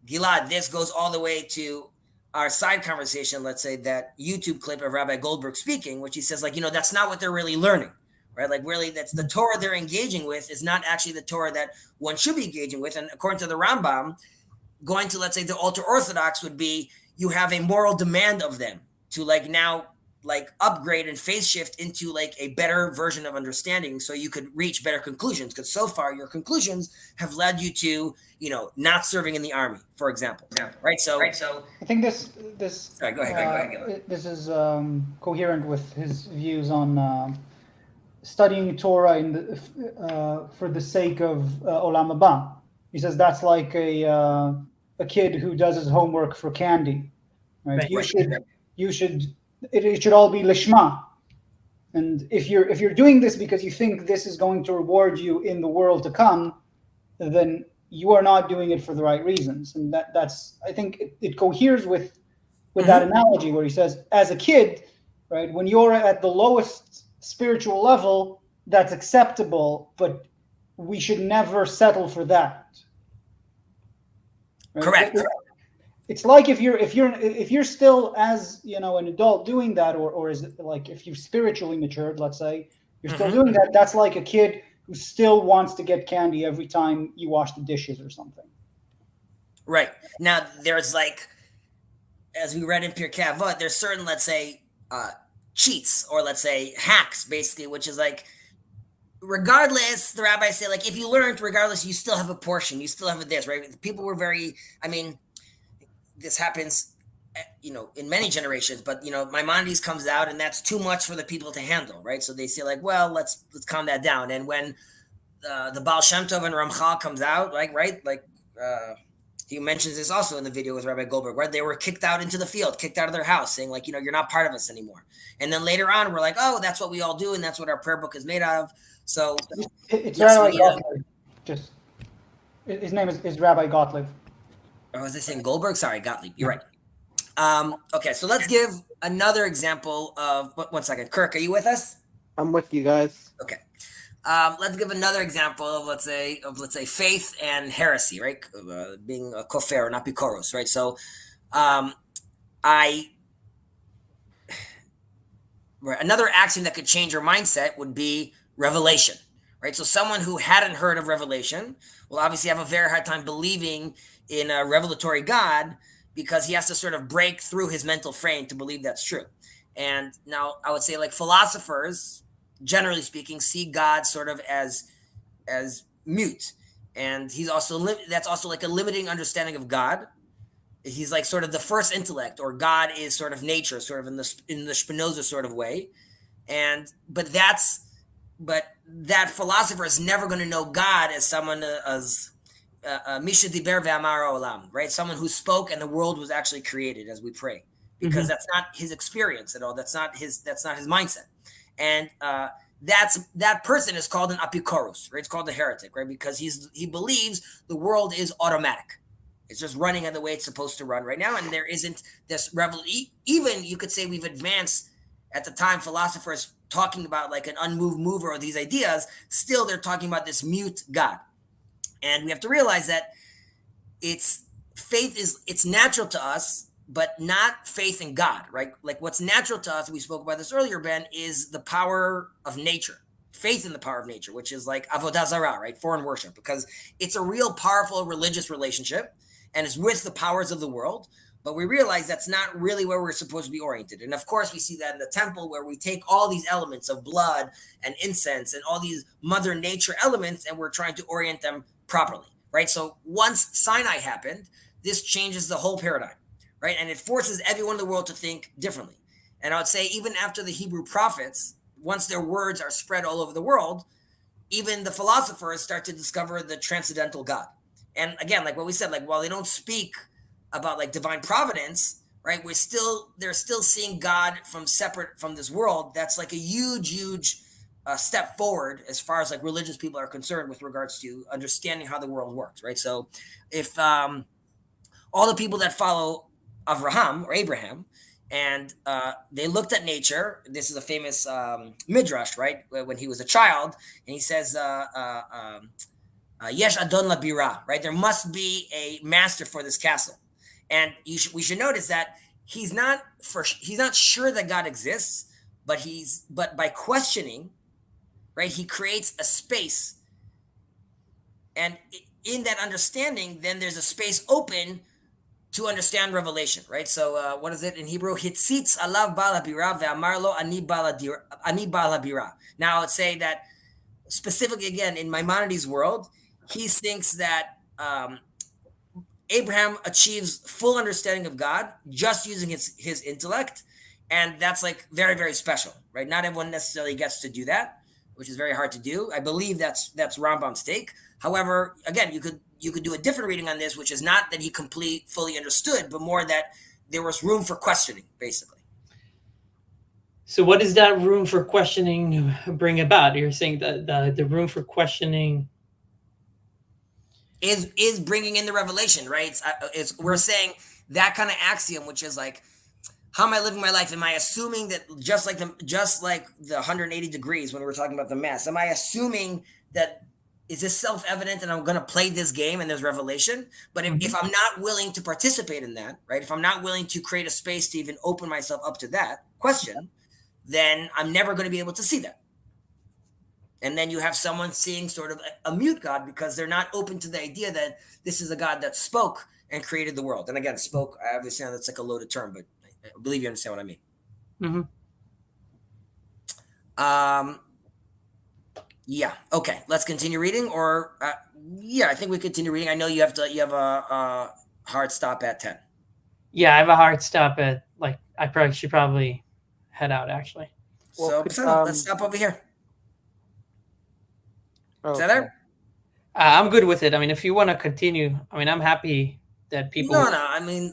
Gilad, this goes all the way to our side conversation, let's say that YouTube clip of Rabbi Goldberg speaking, which he says like, that's not what they're really learning, right? Like really that's the Torah they're engaging with is not actually the Torah that one should be engaging with. And according to the Rambam, going to, let's say, the ultra-Orthodox would be, you have a moral demand of them to like now like upgrade and phase shift into like a better version of understanding so you could reach better conclusions, because so far your conclusions have led you to, you know, not serving in the army, for example. Right. So I think this sorry, go ahead. this is coherent with his views on studying Torah in for the sake of Olam Haba. He says that's like a kid who does his homework for candy, right? You should it should all be lishma. And if you're doing this because you think this is going to reward you in the world to come, then you are not doing it for the right reasons. And that's I think it coheres with that analogy where he says, as a kid, right, when you're at the lowest spiritual level, that's acceptable, but we should never settle for that. Right? Correct. It's like if you're still, as you know, an adult doing that, or is it like if you've spiritually matured, let's say, you're still doing that, that's like a kid who still wants to get candy every time you wash the dishes or something. Right. Now there's like, as we read in Pirkei Avot, there's certain, let's say, cheats, or let's say hacks, basically, which is like, regardless, the rabbis say, like, if you learned, regardless, you still have a portion, you still have a this, right? People were very, I mean, this happens, you know, in many generations, but, you know, Maimonides comes out and that's too much for the people to handle, right? So they say like, well, let's calm that down. And when the Baal Shem Tov and Ramchal comes out, like, right, like, he mentions this also in the video with Rabbi Goldberg, right? They were kicked out into the field, kicked out of their house, saying like, you know, you're not part of us anymore. And then later on, we're like, oh, that's what we all do, and that's what our prayer book is made out of. So it's Rabbi Gottlieb. Just his name is Rabbi Gottlieb. Or was I saying Goldberg? Sorry, Gottlieb. You're right. Okay, so let's give another example of. One second, Kirk, are you with us? I'm with you guys. Okay. Let's give another example of let's say faith and heresy, right? Being a kofer, not pikoros, right? So, another axiom that could change your mindset would be revelation, right? So someone who hadn't heard of revelation will obviously have a very hard time believing in a revelatory God, because he has to sort of break through his mental frame to believe that's true. And now I would say, like, philosophers, generally speaking, see God sort of as mute, and he's also that's also like a limiting understanding of God. He's like sort of the first intellect, or God is sort of nature, sort of in the Spinoza sort of way. And but that philosopher is never going to know God as someone as Misha Diber ve'amar olam, right? Someone who spoke and the world was actually created, as we pray, because that's not his experience at all. That's not his mindset. And that person is called an apikoros, right? It's called a heretic, right? Because he believes the world is automatic. It's just running in the way it's supposed to run right now, and there isn't this even you could say we've advanced at the time, philosophers talking about like an unmoved mover or these ideas, still they're talking about this mute God. And we have to realize that it's natural to us, but not faith in God, right? Like what's natural to us, we spoke about this earlier, Ben, is the power of nature, faith in the power of nature, which is like avodah zarah, right? Foreign worship, because it's a real powerful religious relationship and it's with the powers of the world. But we realize that's not really where we're supposed to be oriented. And of course, we see that in the temple, where we take all these elements of blood and incense and all these mother nature elements, and we're trying to orient them properly, right? So once Sinai happened, this changes the whole paradigm, right? And it forces everyone in the world to think differently. And I would say even after the Hebrew prophets, once their words are spread all over the world, even the philosophers start to discover the transcendental God. And again, like what we said, like while they don't speak about like divine providence, right? They're still seeing God from separate from this world. That's like a huge step forward as far as like religious people are concerned with regards to understanding how the world works, right? So if all the people that follow Abraham, and they looked at nature, this is a famous midrash, right? When he was a child, and he says, Yesh Adon Labira, right? There must be a master for this castle. And we should notice that he's not sure that God exists, but by questioning, right, he creates a space. And in that understanding, then there's a space open to understand revelation, right? So what is it in Hebrew? Hitzitz alav bal habira ve'amar lo ani bal habira. Now let's say that specifically again in Maimonides' world, he thinks that Abraham achieves full understanding of God just using his intellect, and that's like very very special, right? Not everyone necessarily gets to do that, which is very hard to do. I believe that's Rambam's take. However, again, you could do a different reading on this, which is not that he fully understood, but more that there was room for questioning, basically. So what does that room for questioning bring about? You're saying that the room for questioning is bringing in the revelation, right? We're saying that kind of axiom, which is like, how am I living my life? Am I assuming that just like the 180 degrees when we were talking about the mass? Am I assuming that is this self-evident and I'm going to play this game and there's revelation? But if I'm not willing to participate in that, right? If I'm not willing to create a space to even open myself up to that question, then I'm never going to be able to see that. And then you have someone seeing sort of a mute God because they're not open to the idea that this is a God that spoke and created the world. And again, spoke, I understand that's like a loaded term, but I believe you understand what I mean. Yeah. Okay. Let's continue reading, or yeah, I think we continue reading. I know you have a hard stop at 10. Yeah, I have a hard stop at I should probably head out actually. Well, so let's stop over here. Is that there? I'm good with it. I mean, if you want to continue, I mean, I'm happy that people. No. I mean,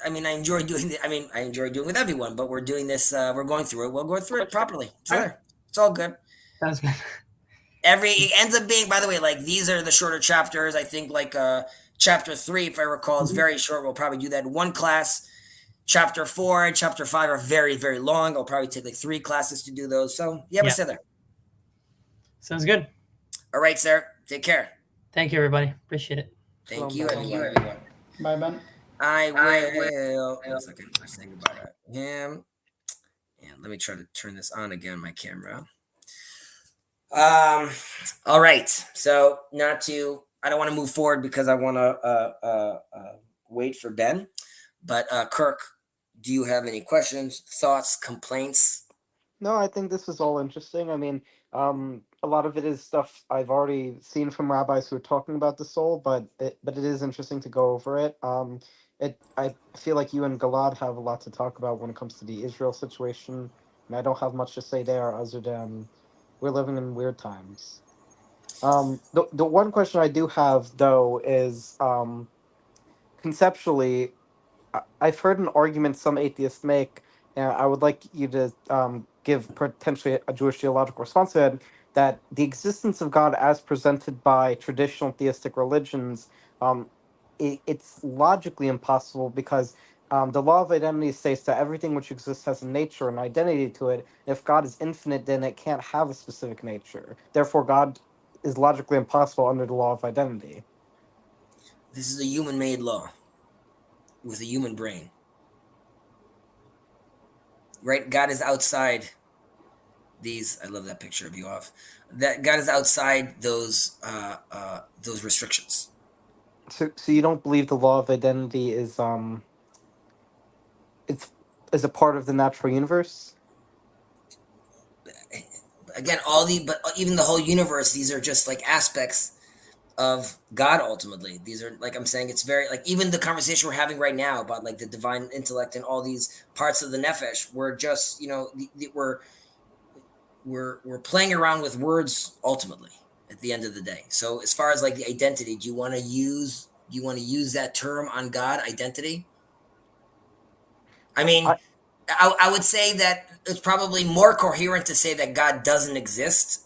I enjoy doing it. I enjoy doing it with everyone, but we're doing this. We're going through it. We'll go through it properly. It's all good. Sounds good. It ends up being, by the way, like these are the shorter chapters. I think like chapter 3, if I recall, is very short. We'll probably do that in one class. Chapter 4 and chapter 5 are very, very long. I'll probably take like 3 classes to do those. So yeah, we'll sit there. Sounds good. All right, sir. Take care. Thank you, everybody. Appreciate it. Thank you, everyone. Bye, Ben. I will. One second. I was thinking about him. And let me try to turn this on again, my camera. All right. So I don't want to move forward because I want to wait for Ben. But Kirk, do you have any questions, thoughts, complaints? No, I think this is all interesting. I mean, a lot of it is stuff I've already seen from rabbis who are talking about the soul, but it is interesting to go over it. I feel like you and Gilad have a lot to talk about when it comes to the Israel situation, and I don't have much to say there other than we're living in weird times. The one question I do have though is conceptually, I've heard an argument some atheists make, and I would like you to give potentially a Jewish theological response to it, that the existence of God as presented by traditional theistic religions, it's logically impossible because the law of identity states that everything which exists has a nature and identity to it. If God is infinite, then it can't have a specific nature. Therefore, God is logically impossible under the law of identity. This is a human-made law with a human brain. Right? God is outside these. I love that picture of you off. That God is outside those restrictions. So you don't believe the law of identity is is a part of the natural universe? Again, but even the whole universe, these are just like aspects of God ultimately. These are, like I'm saying, it's very like even the conversation we're having right now about like the divine intellect and all these parts of the nefesh, we're just, we're playing around with words ultimately at the end of the day. So as far as like the identity, do you want to use that term on God, identity? I mean, I would say that it's probably more coherent to say that God doesn't exist.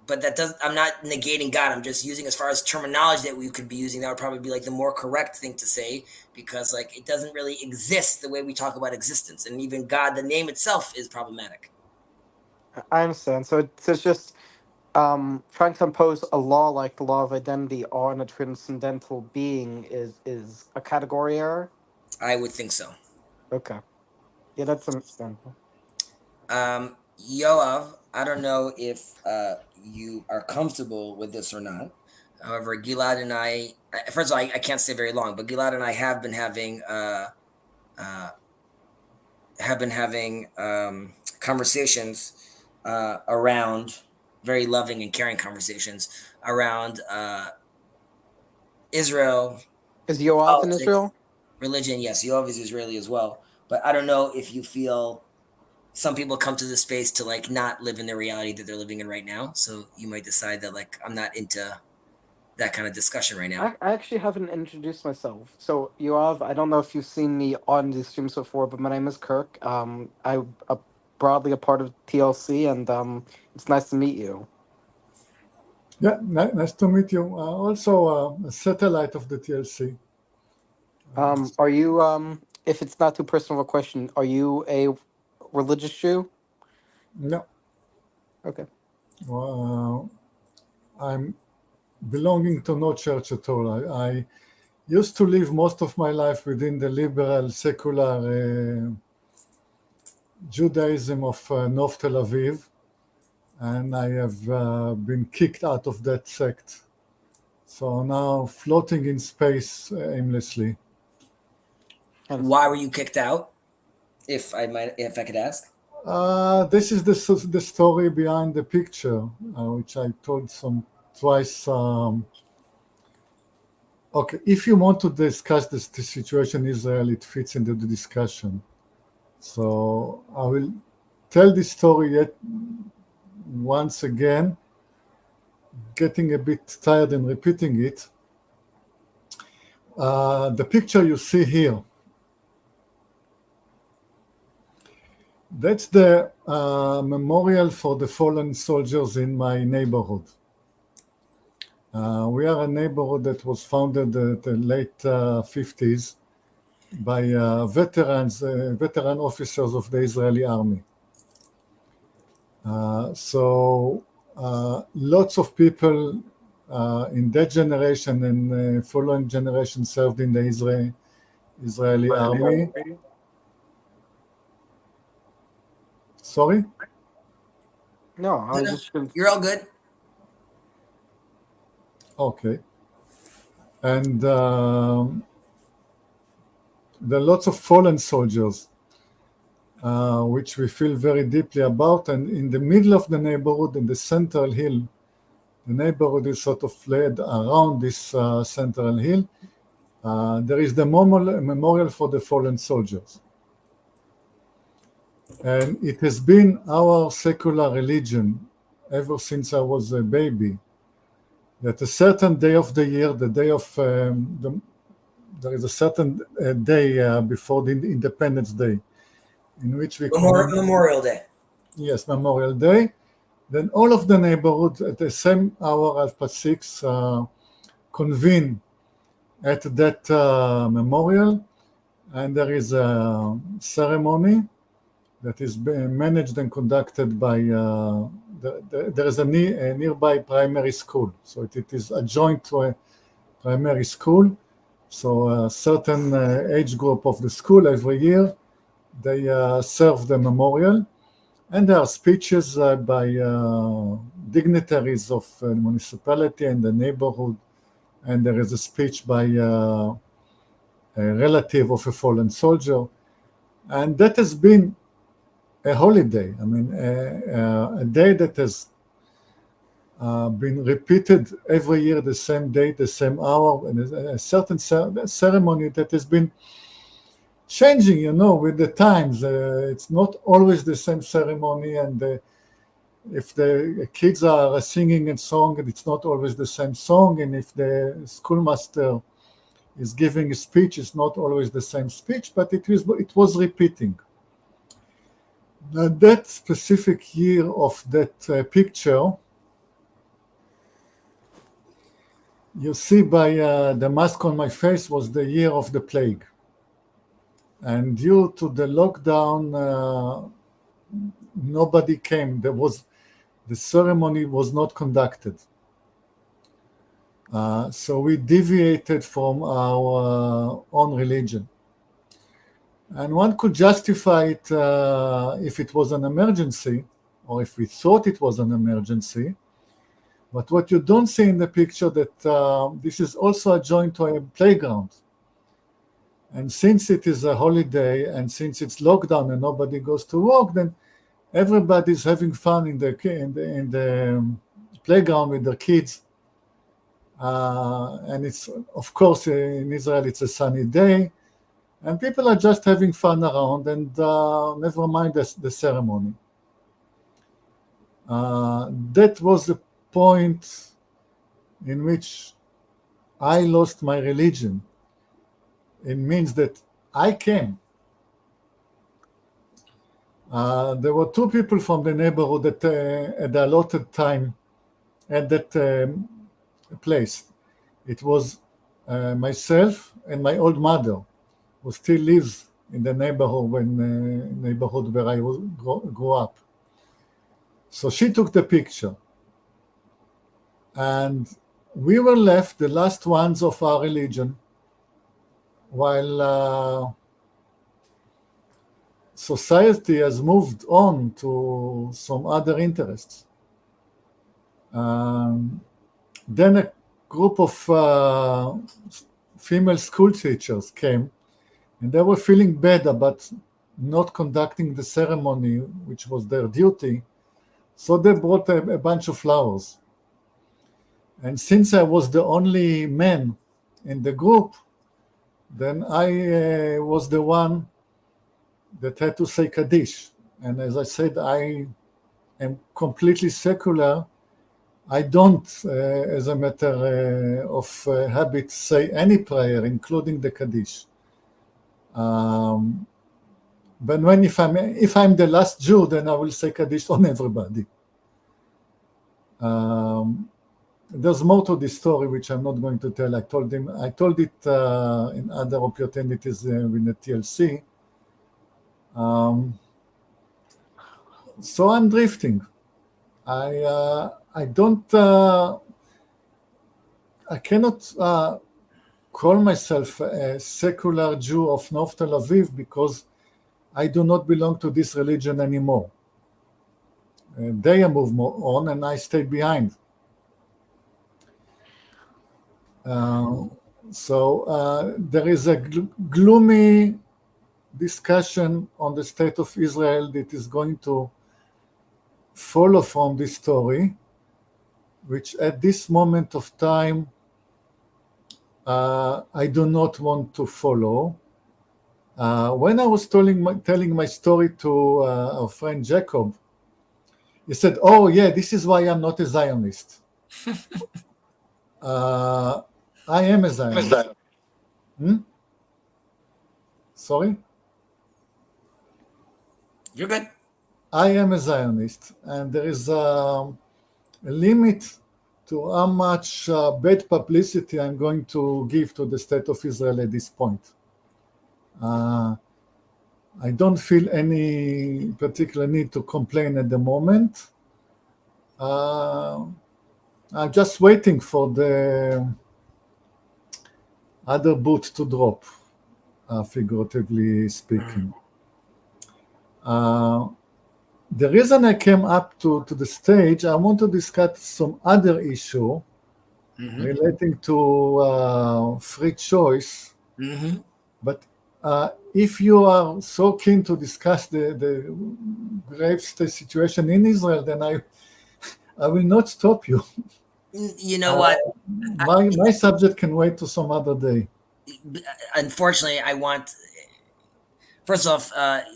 But I'm not negating God. I'm just using, as far as terminology that we could be using, that would probably be like the more correct thing to say, because like it doesn't really exist the way we talk about existence. And even God, the name itself is problematic. I understand. So it's just trying to impose a law like the law of identity on a transcendental being is a category error? I would think so. Okay. Yeah, that's understandable. Yoav, I don't know if you are comfortable with this or not, However, Gilad and I, first of all, I can't stay very long, but Gilad and I have been having conversations around, very loving and caring conversations around Israel, Is Yoav in politics, Israel? religion. Yes, Yoav is Israeli as well, but I don't know if you feel some people come to this space to like not live in the reality that they're living in right now. So you might decide that like I'm not into that kind of discussion right now. I actually haven't introduced myself. So Yoav, I don't know if you've seen me on these streams before, but my name is Kirk. I'm broadly a part of TLC, and it's nice to meet you. Yeah, nice to meet you. Also a satellite of the TLC. Are you if it's not too personal of a question, are you a religious Jew? No, Okay. I'm belonging to no church at all. I used to live most of my life within the liberal, secular Judaism of North Tel Aviv, and I have been kicked out of that sect. So now floating in space aimlessly. Why were you kicked out? If I could ask. This is the story behind the picture, which I told twice. Okay, if you want to discuss the situation in Israel, it fits into the discussion. So I will tell this story yet once again, getting a bit tired and repeating it. The picture you see here, that's the memorial for the fallen soldiers in my neighborhood. We are a neighborhood that was founded at the late 50s by veteran officers of the Israeli army. So lots of people in that generation and following generation served in the Israeli army. Sorry? No, I was just You're all good. Okay. And there are lots of fallen soldiers, which we feel very deeply about. And in the middle of the neighborhood, in the central hill, the neighborhood is sort of laid around this central hill. There is the memorial for the fallen soldiers. And it has been our secular religion ever since I was a baby, that a certain day of the year, the day of, there is a certain day before the Independence Day, in which we Memorial Day. Yes, Memorial Day. Then all of the neighborhood at the same hour, 6:30, convene at that memorial, and there is a ceremony that is managed and conducted by, there is a nearby primary school. So it is adjoined to a primary school. So a certain age group of the school every year, they serve the memorial. And there are speeches by dignitaries of the municipality and the neighborhood. And there is a speech by a relative of a fallen soldier. And that has been a holiday. I mean, a day that has been repeated every year, the same day, the same hour, and a certain ceremony that has been changing, with the times. It's not always the same ceremony, and if the kids are singing a song, it's not always the same song, and if the schoolmaster is giving a speech, it's not always the same speech, but it was repeating. That specific year of that picture, you see by the mask on my face, was the year of the plague. And due to the lockdown, nobody came. The ceremony was not conducted. So we deviated from our own religion. And one could justify it if it was an emergency, or if we thought it was an emergency. But what you don't see in the picture that this is also adjoined to a playground. And since it is a holiday and since it's lockdown and nobody goes to work, then everybody's having fun in the playground with their kids. And it's, of course, in Israel, it's a sunny day. And people are just having fun around and never mind the ceremony. That was the point in which I lost my religion. It means that I came. There were two people from the neighborhood that at the allotted time at that place. It was myself and my old mother, who still lives in the neighborhood where I grew up. So she took the picture. And we were left the last ones of our religion, while society has moved on to some other interests. Then a group of female school teachers came, and they were feeling bad about not conducting the ceremony, which was their duty. So they brought a bunch of flowers. And since I was the only man in the group, then I was the one that had to say Kaddish. And as I said, I am completely secular. I don't, as a matter of habit, say any prayer, including the Kaddish. But if I'm the last Jew, then I will say Kaddish on everybody. There's more to this story, which I'm not going to tell. I told it in other opportunities with the TLC. So I'm drifting. I cannot call myself a secular Jew of North Tel Aviv because I do not belong to this religion anymore. They moved on and I stayed behind. So there is a gloomy discussion on the state of Israel that is going to follow from this story, which at this moment of time I do not want to follow. When I was telling my story to our friend Jacob, he said, "Oh yeah, this is why I'm not a Zionist." I am a Zionist. Sorry? You're good. I am a Zionist, and there is a limit to how much bad publicity I'm going to give to the state of Israel at this point. I don't feel any particular need to complain at the moment. I'm just waiting for the other boot to drop, figuratively speaking. The reason I came up to the stage, I want to discuss some other issue relating to free choice. But if you are so keen to discuss the grave situation in Israel, then I will not stop you. You know what? My subject can wait to some other day. Unfortunately, first off,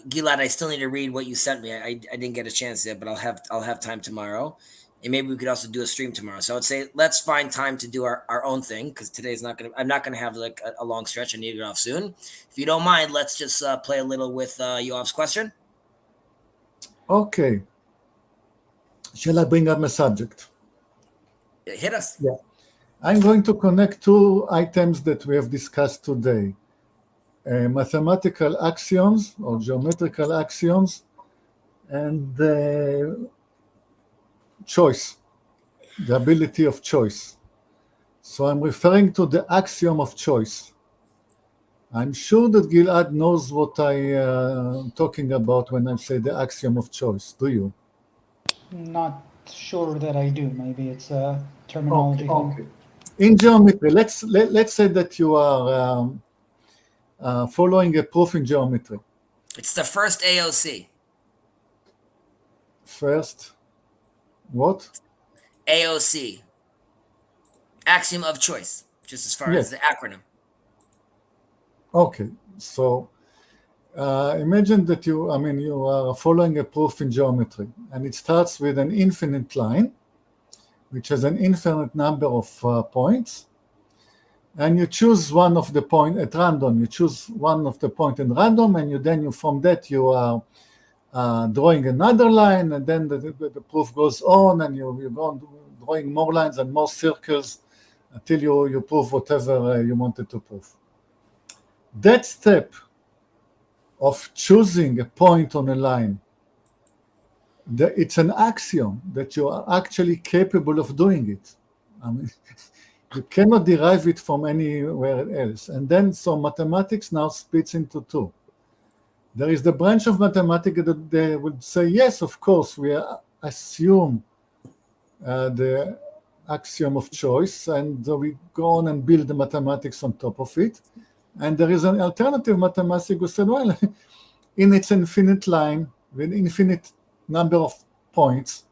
Gilad, I still need to read what you sent me. I didn't get a chance yet, but I'll have time tomorrow, and maybe we could also do a stream tomorrow. So I would say let's find time to do our own thing because I'm not gonna have like a long stretch. I need to get off soon. If you don't mind, let's just play a little with Yoav's question. Okay. Shall I bring up my subject? Hit us. Yeah. I'm going to connect two items that we have discussed today. Mathematical axioms or geometrical axioms and choice, the ability of choice. So I'm referring to the axiom of choice. I'm sure that Gilad knows what I'm talking about when I say the axiom of choice. Do you? Not sure that I do. Maybe it's a terminology thing. Okay. In geometry, let's say that you are following a proof in geometry. It's the first AOC. First, what? AOC. Axiom of choice, just as far Yes. as the acronym. Okay, so imagine that you are following a proof in geometry, and it starts with an infinite line, which has an infinite number of points, and you choose one of the point at random. You choose one of the point at random, and from that you are drawing another line, and then the proof goes on, and you go on drawing more lines and more circles until you prove whatever you wanted to prove. That step of choosing a point on a line, it's an axiom that you are actually capable of doing it. I mean, you cannot derive it from anywhere else. And then, so mathematics now splits into two. There is the branch of mathematics that they would say, yes, of course, we assume the axiom of choice, and we go on and build the mathematics on top of it. And there is an alternative mathematics who said, well, in its infinite line, with infinite number of points,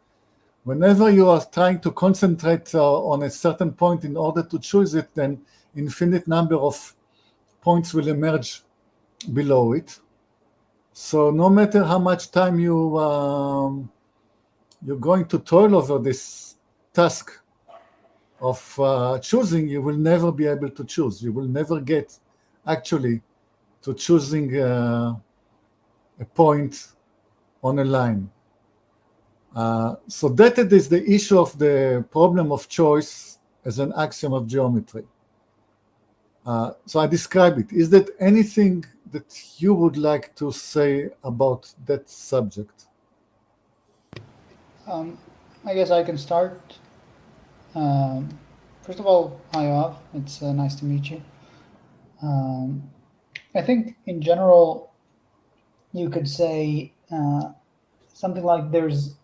whenever you are trying to concentrate on a certain point in order to choose it, then infinite number of points will emerge below it. So no matter how much time you're going to toil over this task of choosing, you will never be able to choose. You will never get actually to choosing a point on a line. So that is the issue of the problem of choice as an axiom of geometry. So I describe it. Is there anything that you would like to say about that subject? I guess I can start. First of all, hi, Yoav. It's nice to meet you. I think in general, you could say something like there's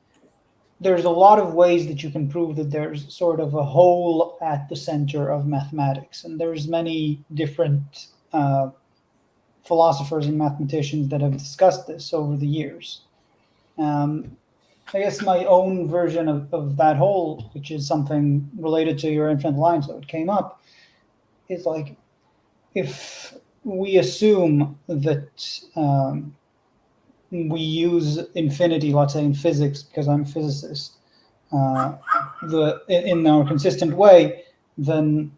a lot of ways that you can prove that there's sort of a hole at the center of mathematics, and there's many different philosophers and mathematicians that have discussed this over the years. I guess my own version of that hole, which is something related to your infinite line, so it came up, is like if we assume that we use infinity, let's say in physics, because I'm a physicist, in our consistent way, then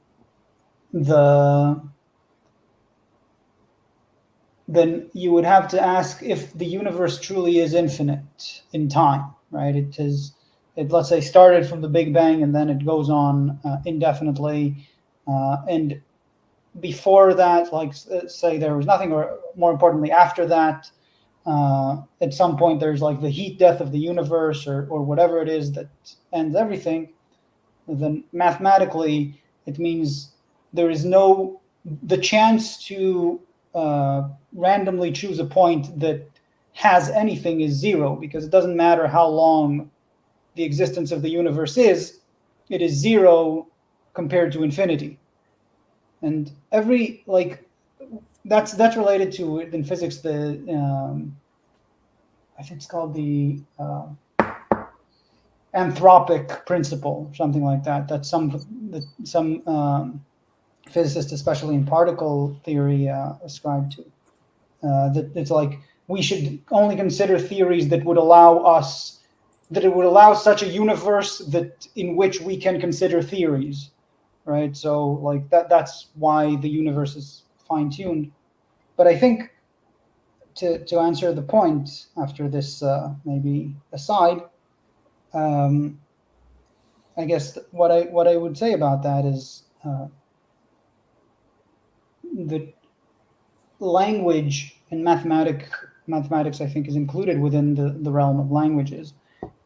you would have to ask if the universe truly is infinite in time, right? It let's say started from the Big Bang and then it goes on indefinitely, and before that, like say there was nothing, or more importantly after that, at some point there's like the heat death of the universe or whatever it is that ends everything. Then mathematically it means there is the chance to randomly choose a point that has anything is zero, because it doesn't matter how long the existence of the universe is, it is zero compared to infinity. And that's related to, in physics, the I think it's called the anthropic principle, something like that. That some physicists, especially in particle theory, ascribe to. That it's like we should only consider theories that would allow such a universe that in which we can consider theories, right? So like that's why the universe is fine-tuned. But I think to answer the point after this maybe aside, I guess what I would say about that is the language in mathematics, I think, is included within the realm of languages,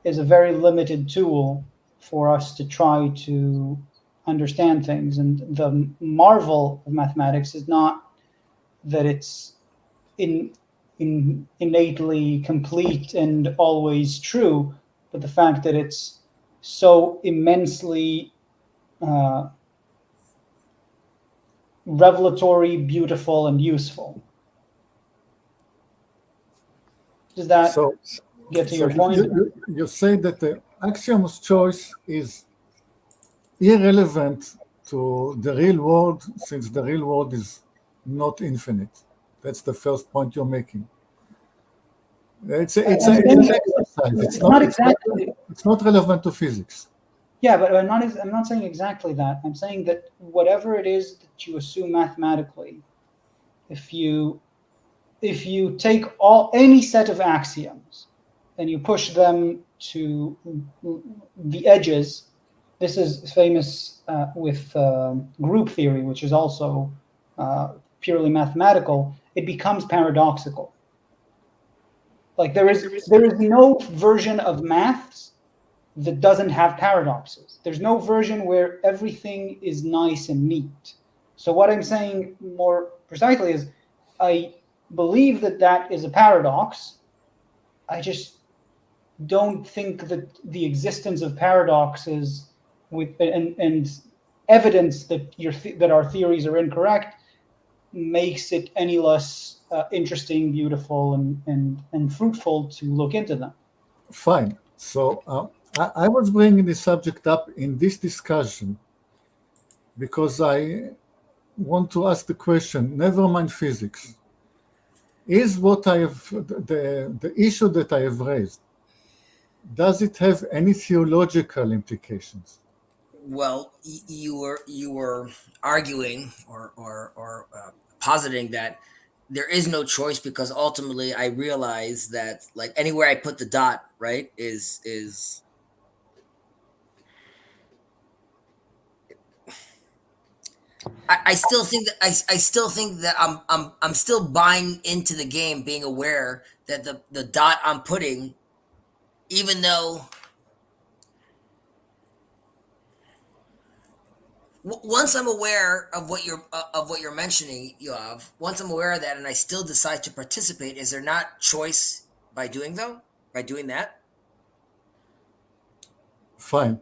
is a very limited tool for us to try to understand things. And the marvel of mathematics is not that it's innately complete and always true, but the fact that it's so immensely revelatory, beautiful, and useful. Does that get to your point? You say that the axiom of choice is irrelevant to the real world, since the real world is not infinite. That's the first point you're making. It's an exercise. It's not relevant to physics. Yeah, but I'm not saying exactly that. I'm saying that whatever it is that you assume mathematically, if you take any set of axioms and you push them to the edges, this is famous with group theory, which is also purely mathematical, it becomes paradoxical. Like there is no version of maths that doesn't have paradoxes. There's no version where everything is nice and neat. So what I'm saying more precisely is I believe that is a paradox. I just don't think that the existence of paradoxes and evidence that our theories are incorrect makes it any less interesting, beautiful, and fruitful to look into them. Fine. So I was bringing this subject up in this discussion because I want to ask the question, never mind physics, is what I have, the issue that I have raised, does it have any theological implications? Well, you were arguing or positing that there is no choice because ultimately I realize that like anywhere I put the dot, right, is I still think that I still think that I'm still buying into the game, being aware that the dot I'm putting, even though once I'm aware of what you're mentioning, Yoav, once I'm aware of that, and I still decide to participate, is there not choice by doing that? Fine.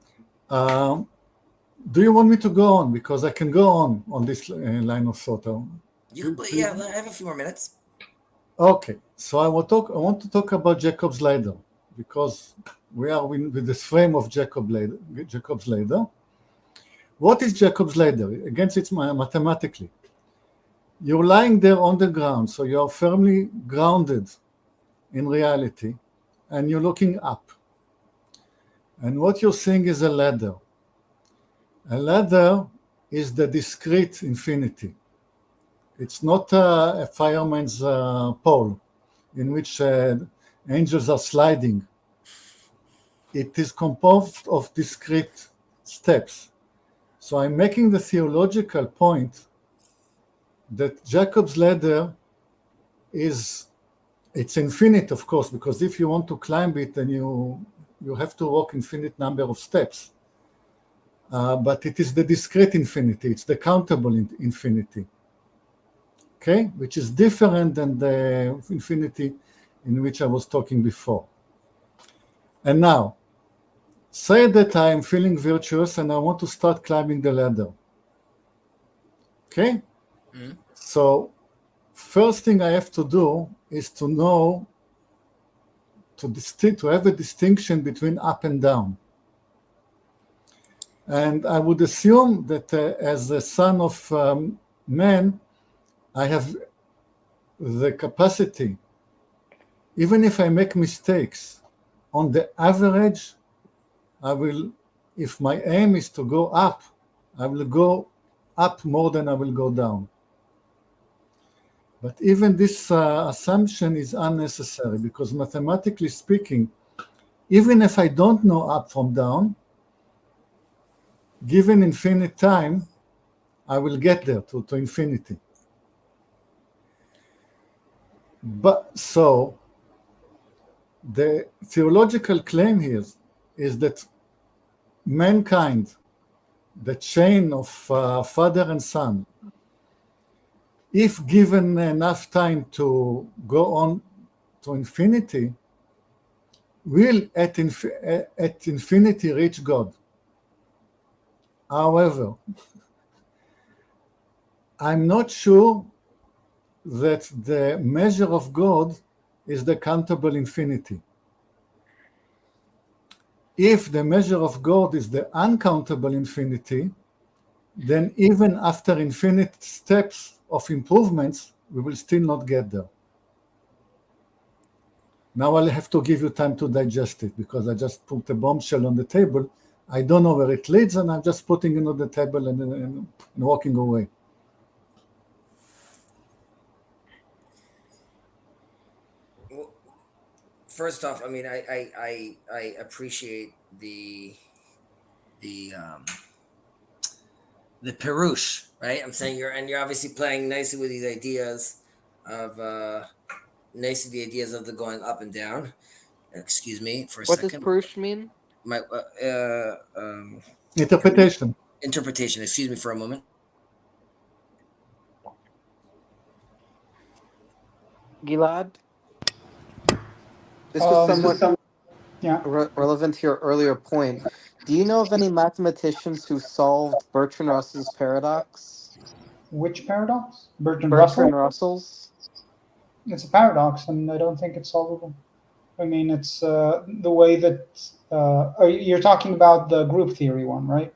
Do you want me to go on? Because I can go on this line of thought. Yeah, I have a few more minutes. Okay, so I want to talk about Jacob's ladder because we are with this frame of Jacob's ladder. What is Jacob's ladder? Against it's mathematically. You're lying there on the ground, so you're firmly grounded in reality, and you're looking up. And what you're seeing is a ladder. A ladder is the discrete infinity. It's not a fireman's pole in which angels are sliding. It is composed of discrete steps. So I'm making the theological point that Jacob's ladder it's infinite, of course, because if you want to climb it, then you have to walk infinite number of steps. But it is the discrete infinity, it's the countable infinity, okay, which is different than the infinity in which I was talking before. And now, say that I am feeling virtuous and I want to start climbing the ladder, okay? Mm-hmm. So first thing I have to do is to know, to have a distinction between up and down. And I would assume that as a son of man, I have the capacity, even if I make mistakes, on the average, I will, if my aim is to go up, I will go up more than I will go down. But even this assumption is unnecessary because mathematically speaking, even if I don't know up from down, given infinite time, I will get there to infinity. But so the theological claim here is that mankind, the chain of father and son, if given enough time to go on to infinity, will at infinity reach God. However, I'm not sure that the measure of God is the countable infinity. If the measure of God is the uncountable infinity, then even after infinite steps of improvements, we will still not get there. Now I'll have to give you time to digest it, because I just put a bombshell on the table. I don't know where it leads, and I'm just putting it on the table and walking away. Well, first off, I mean, I appreciate the perush, right? I'm saying you're obviously playing nicely with these ideas of the ideas of the going up and down. Excuse me for a What does second. Perush mean? My Interpretation. interpretation. Excuse me for a moment. Gilad? This was somewhat Yeah. relevant to your earlier point. Do you know of any mathematicians who solved Bertrand Russell's paradox? Which paradox? Bertrand Russell? Bertrand Russell's? It's a paradox, and I don't think it's solvable. I mean, it's the way that you're talking about the group theory one, right?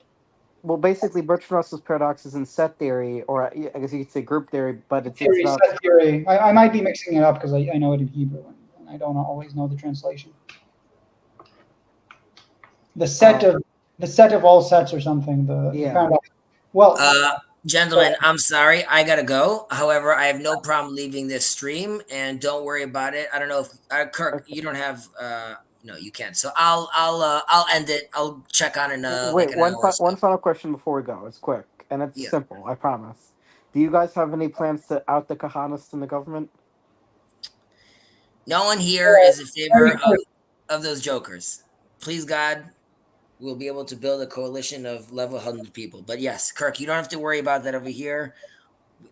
Well, basically, Bertrand Russell's paradox is in set theory, or I guess you could say group theory, but it's Theory, about set theory. I might be mixing it up because I know it in Hebrew, and I don't always know the translation. The set of all sets or something. The paradox. Well, gentlemen, I'm sorry, I gotta go. However, I have no problem leaving this stream, and don't worry about it. I don't know if Kirk, you don't have. No, you can't. So I'll end it. I'll check on it in Wait, like an hour. one final question before we go. It's quick, and it's Yeah. simple, I promise. Do you guys have any plans to out the Kahanists in the government? No one here is in favor of those jokers. Please God, we'll be able to build a coalition of level 100 people. But yes, Kirk, you don't have to worry about that over here.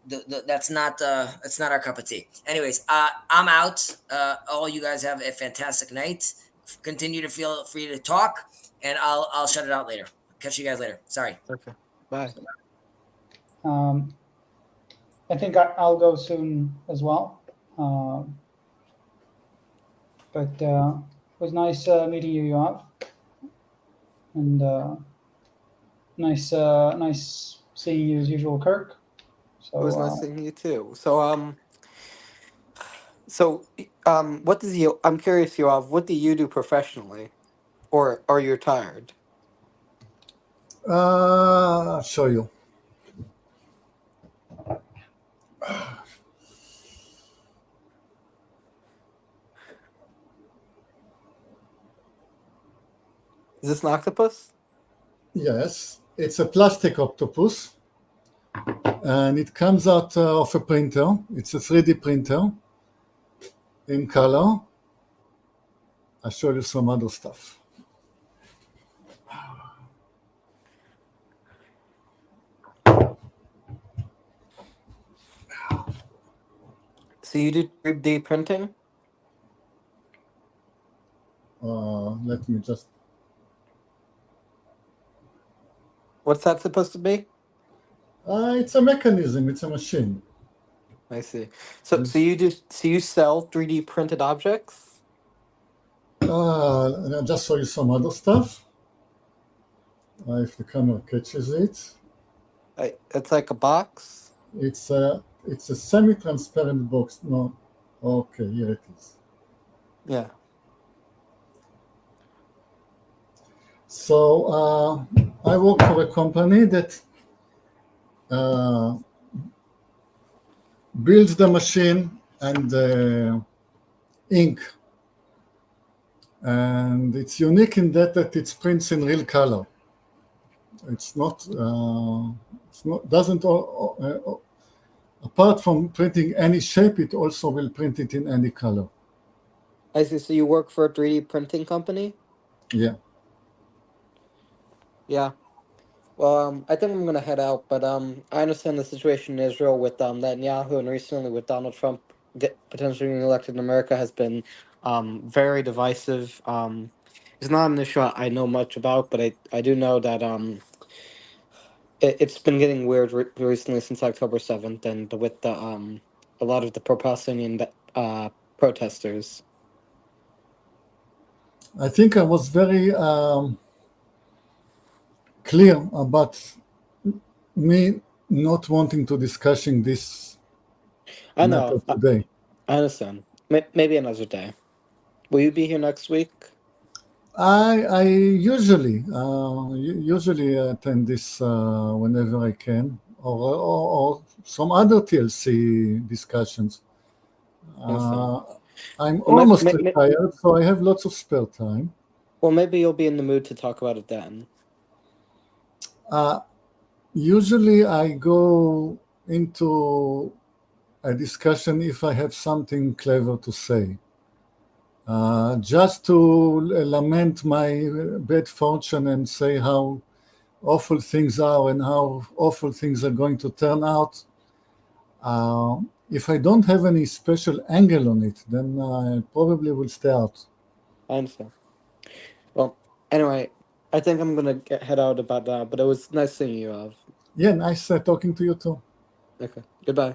That's not our cup of tea. Anyways, I'm out. All you guys have a fantastic night. Continue to feel free to talk, and I'll shut it out later. Catch you guys later. Sorry. Okay, bye. I think I'll go soon as well. But it was nice meeting you, Yoav, and nice seeing you as usual, Kirk. So It was nice seeing you too. What does you? I'm curious, Yoav. What do you do professionally, or are you retired? I'll show you. Is this an octopus? Yes, it's a plastic octopus, and it comes out of a printer. It's a 3D printer in color. I'll show you some other stuff. So you do 3D printing? Let me just. What's that supposed to be? It's a mechanism. It's a machine. I see. So you sell 3D printed objects? I'll just show you some other stuff. If the camera catches it. It's like a box? It's a semi-transparent box. No. Okay, here it is. Yeah. So I work for a company that builds the machine and the ink. And it's unique in that it prints in real color. Apart from printing any shape, it also will print it in any color. I see. So you work for a 3D printing company? Yeah. Yeah. Well, I think I'm gonna head out, but I understand the situation in Israel with Netanyahu, and recently with Donald Trump potentially being elected in America has been very divisive. It's not an issue I know much about, but I do know that it's been getting weird recently since October 7th, and with the a lot of the pro-Palestinian protesters. I think I was very clear about me not wanting to discussing this I matter know. today. I understand. Maybe another day. Will you be here next week? I usually attend this whenever I can, or some other TLC discussions. I'm Well, almost retired, so I have lots of spare time. Well, maybe you'll be in the mood to talk about it then. Usually I go into a discussion if I have something clever to say. Just to lament my bad fortune and say how awful things are and how awful things are going to turn out. If I don't have any special angle on it, then I probably will stay out. I understand. Well, anyway, I think I'm gonna head out about that, but it was nice seeing you, Av. Yeah, nice talking to you too. Okay, goodbye.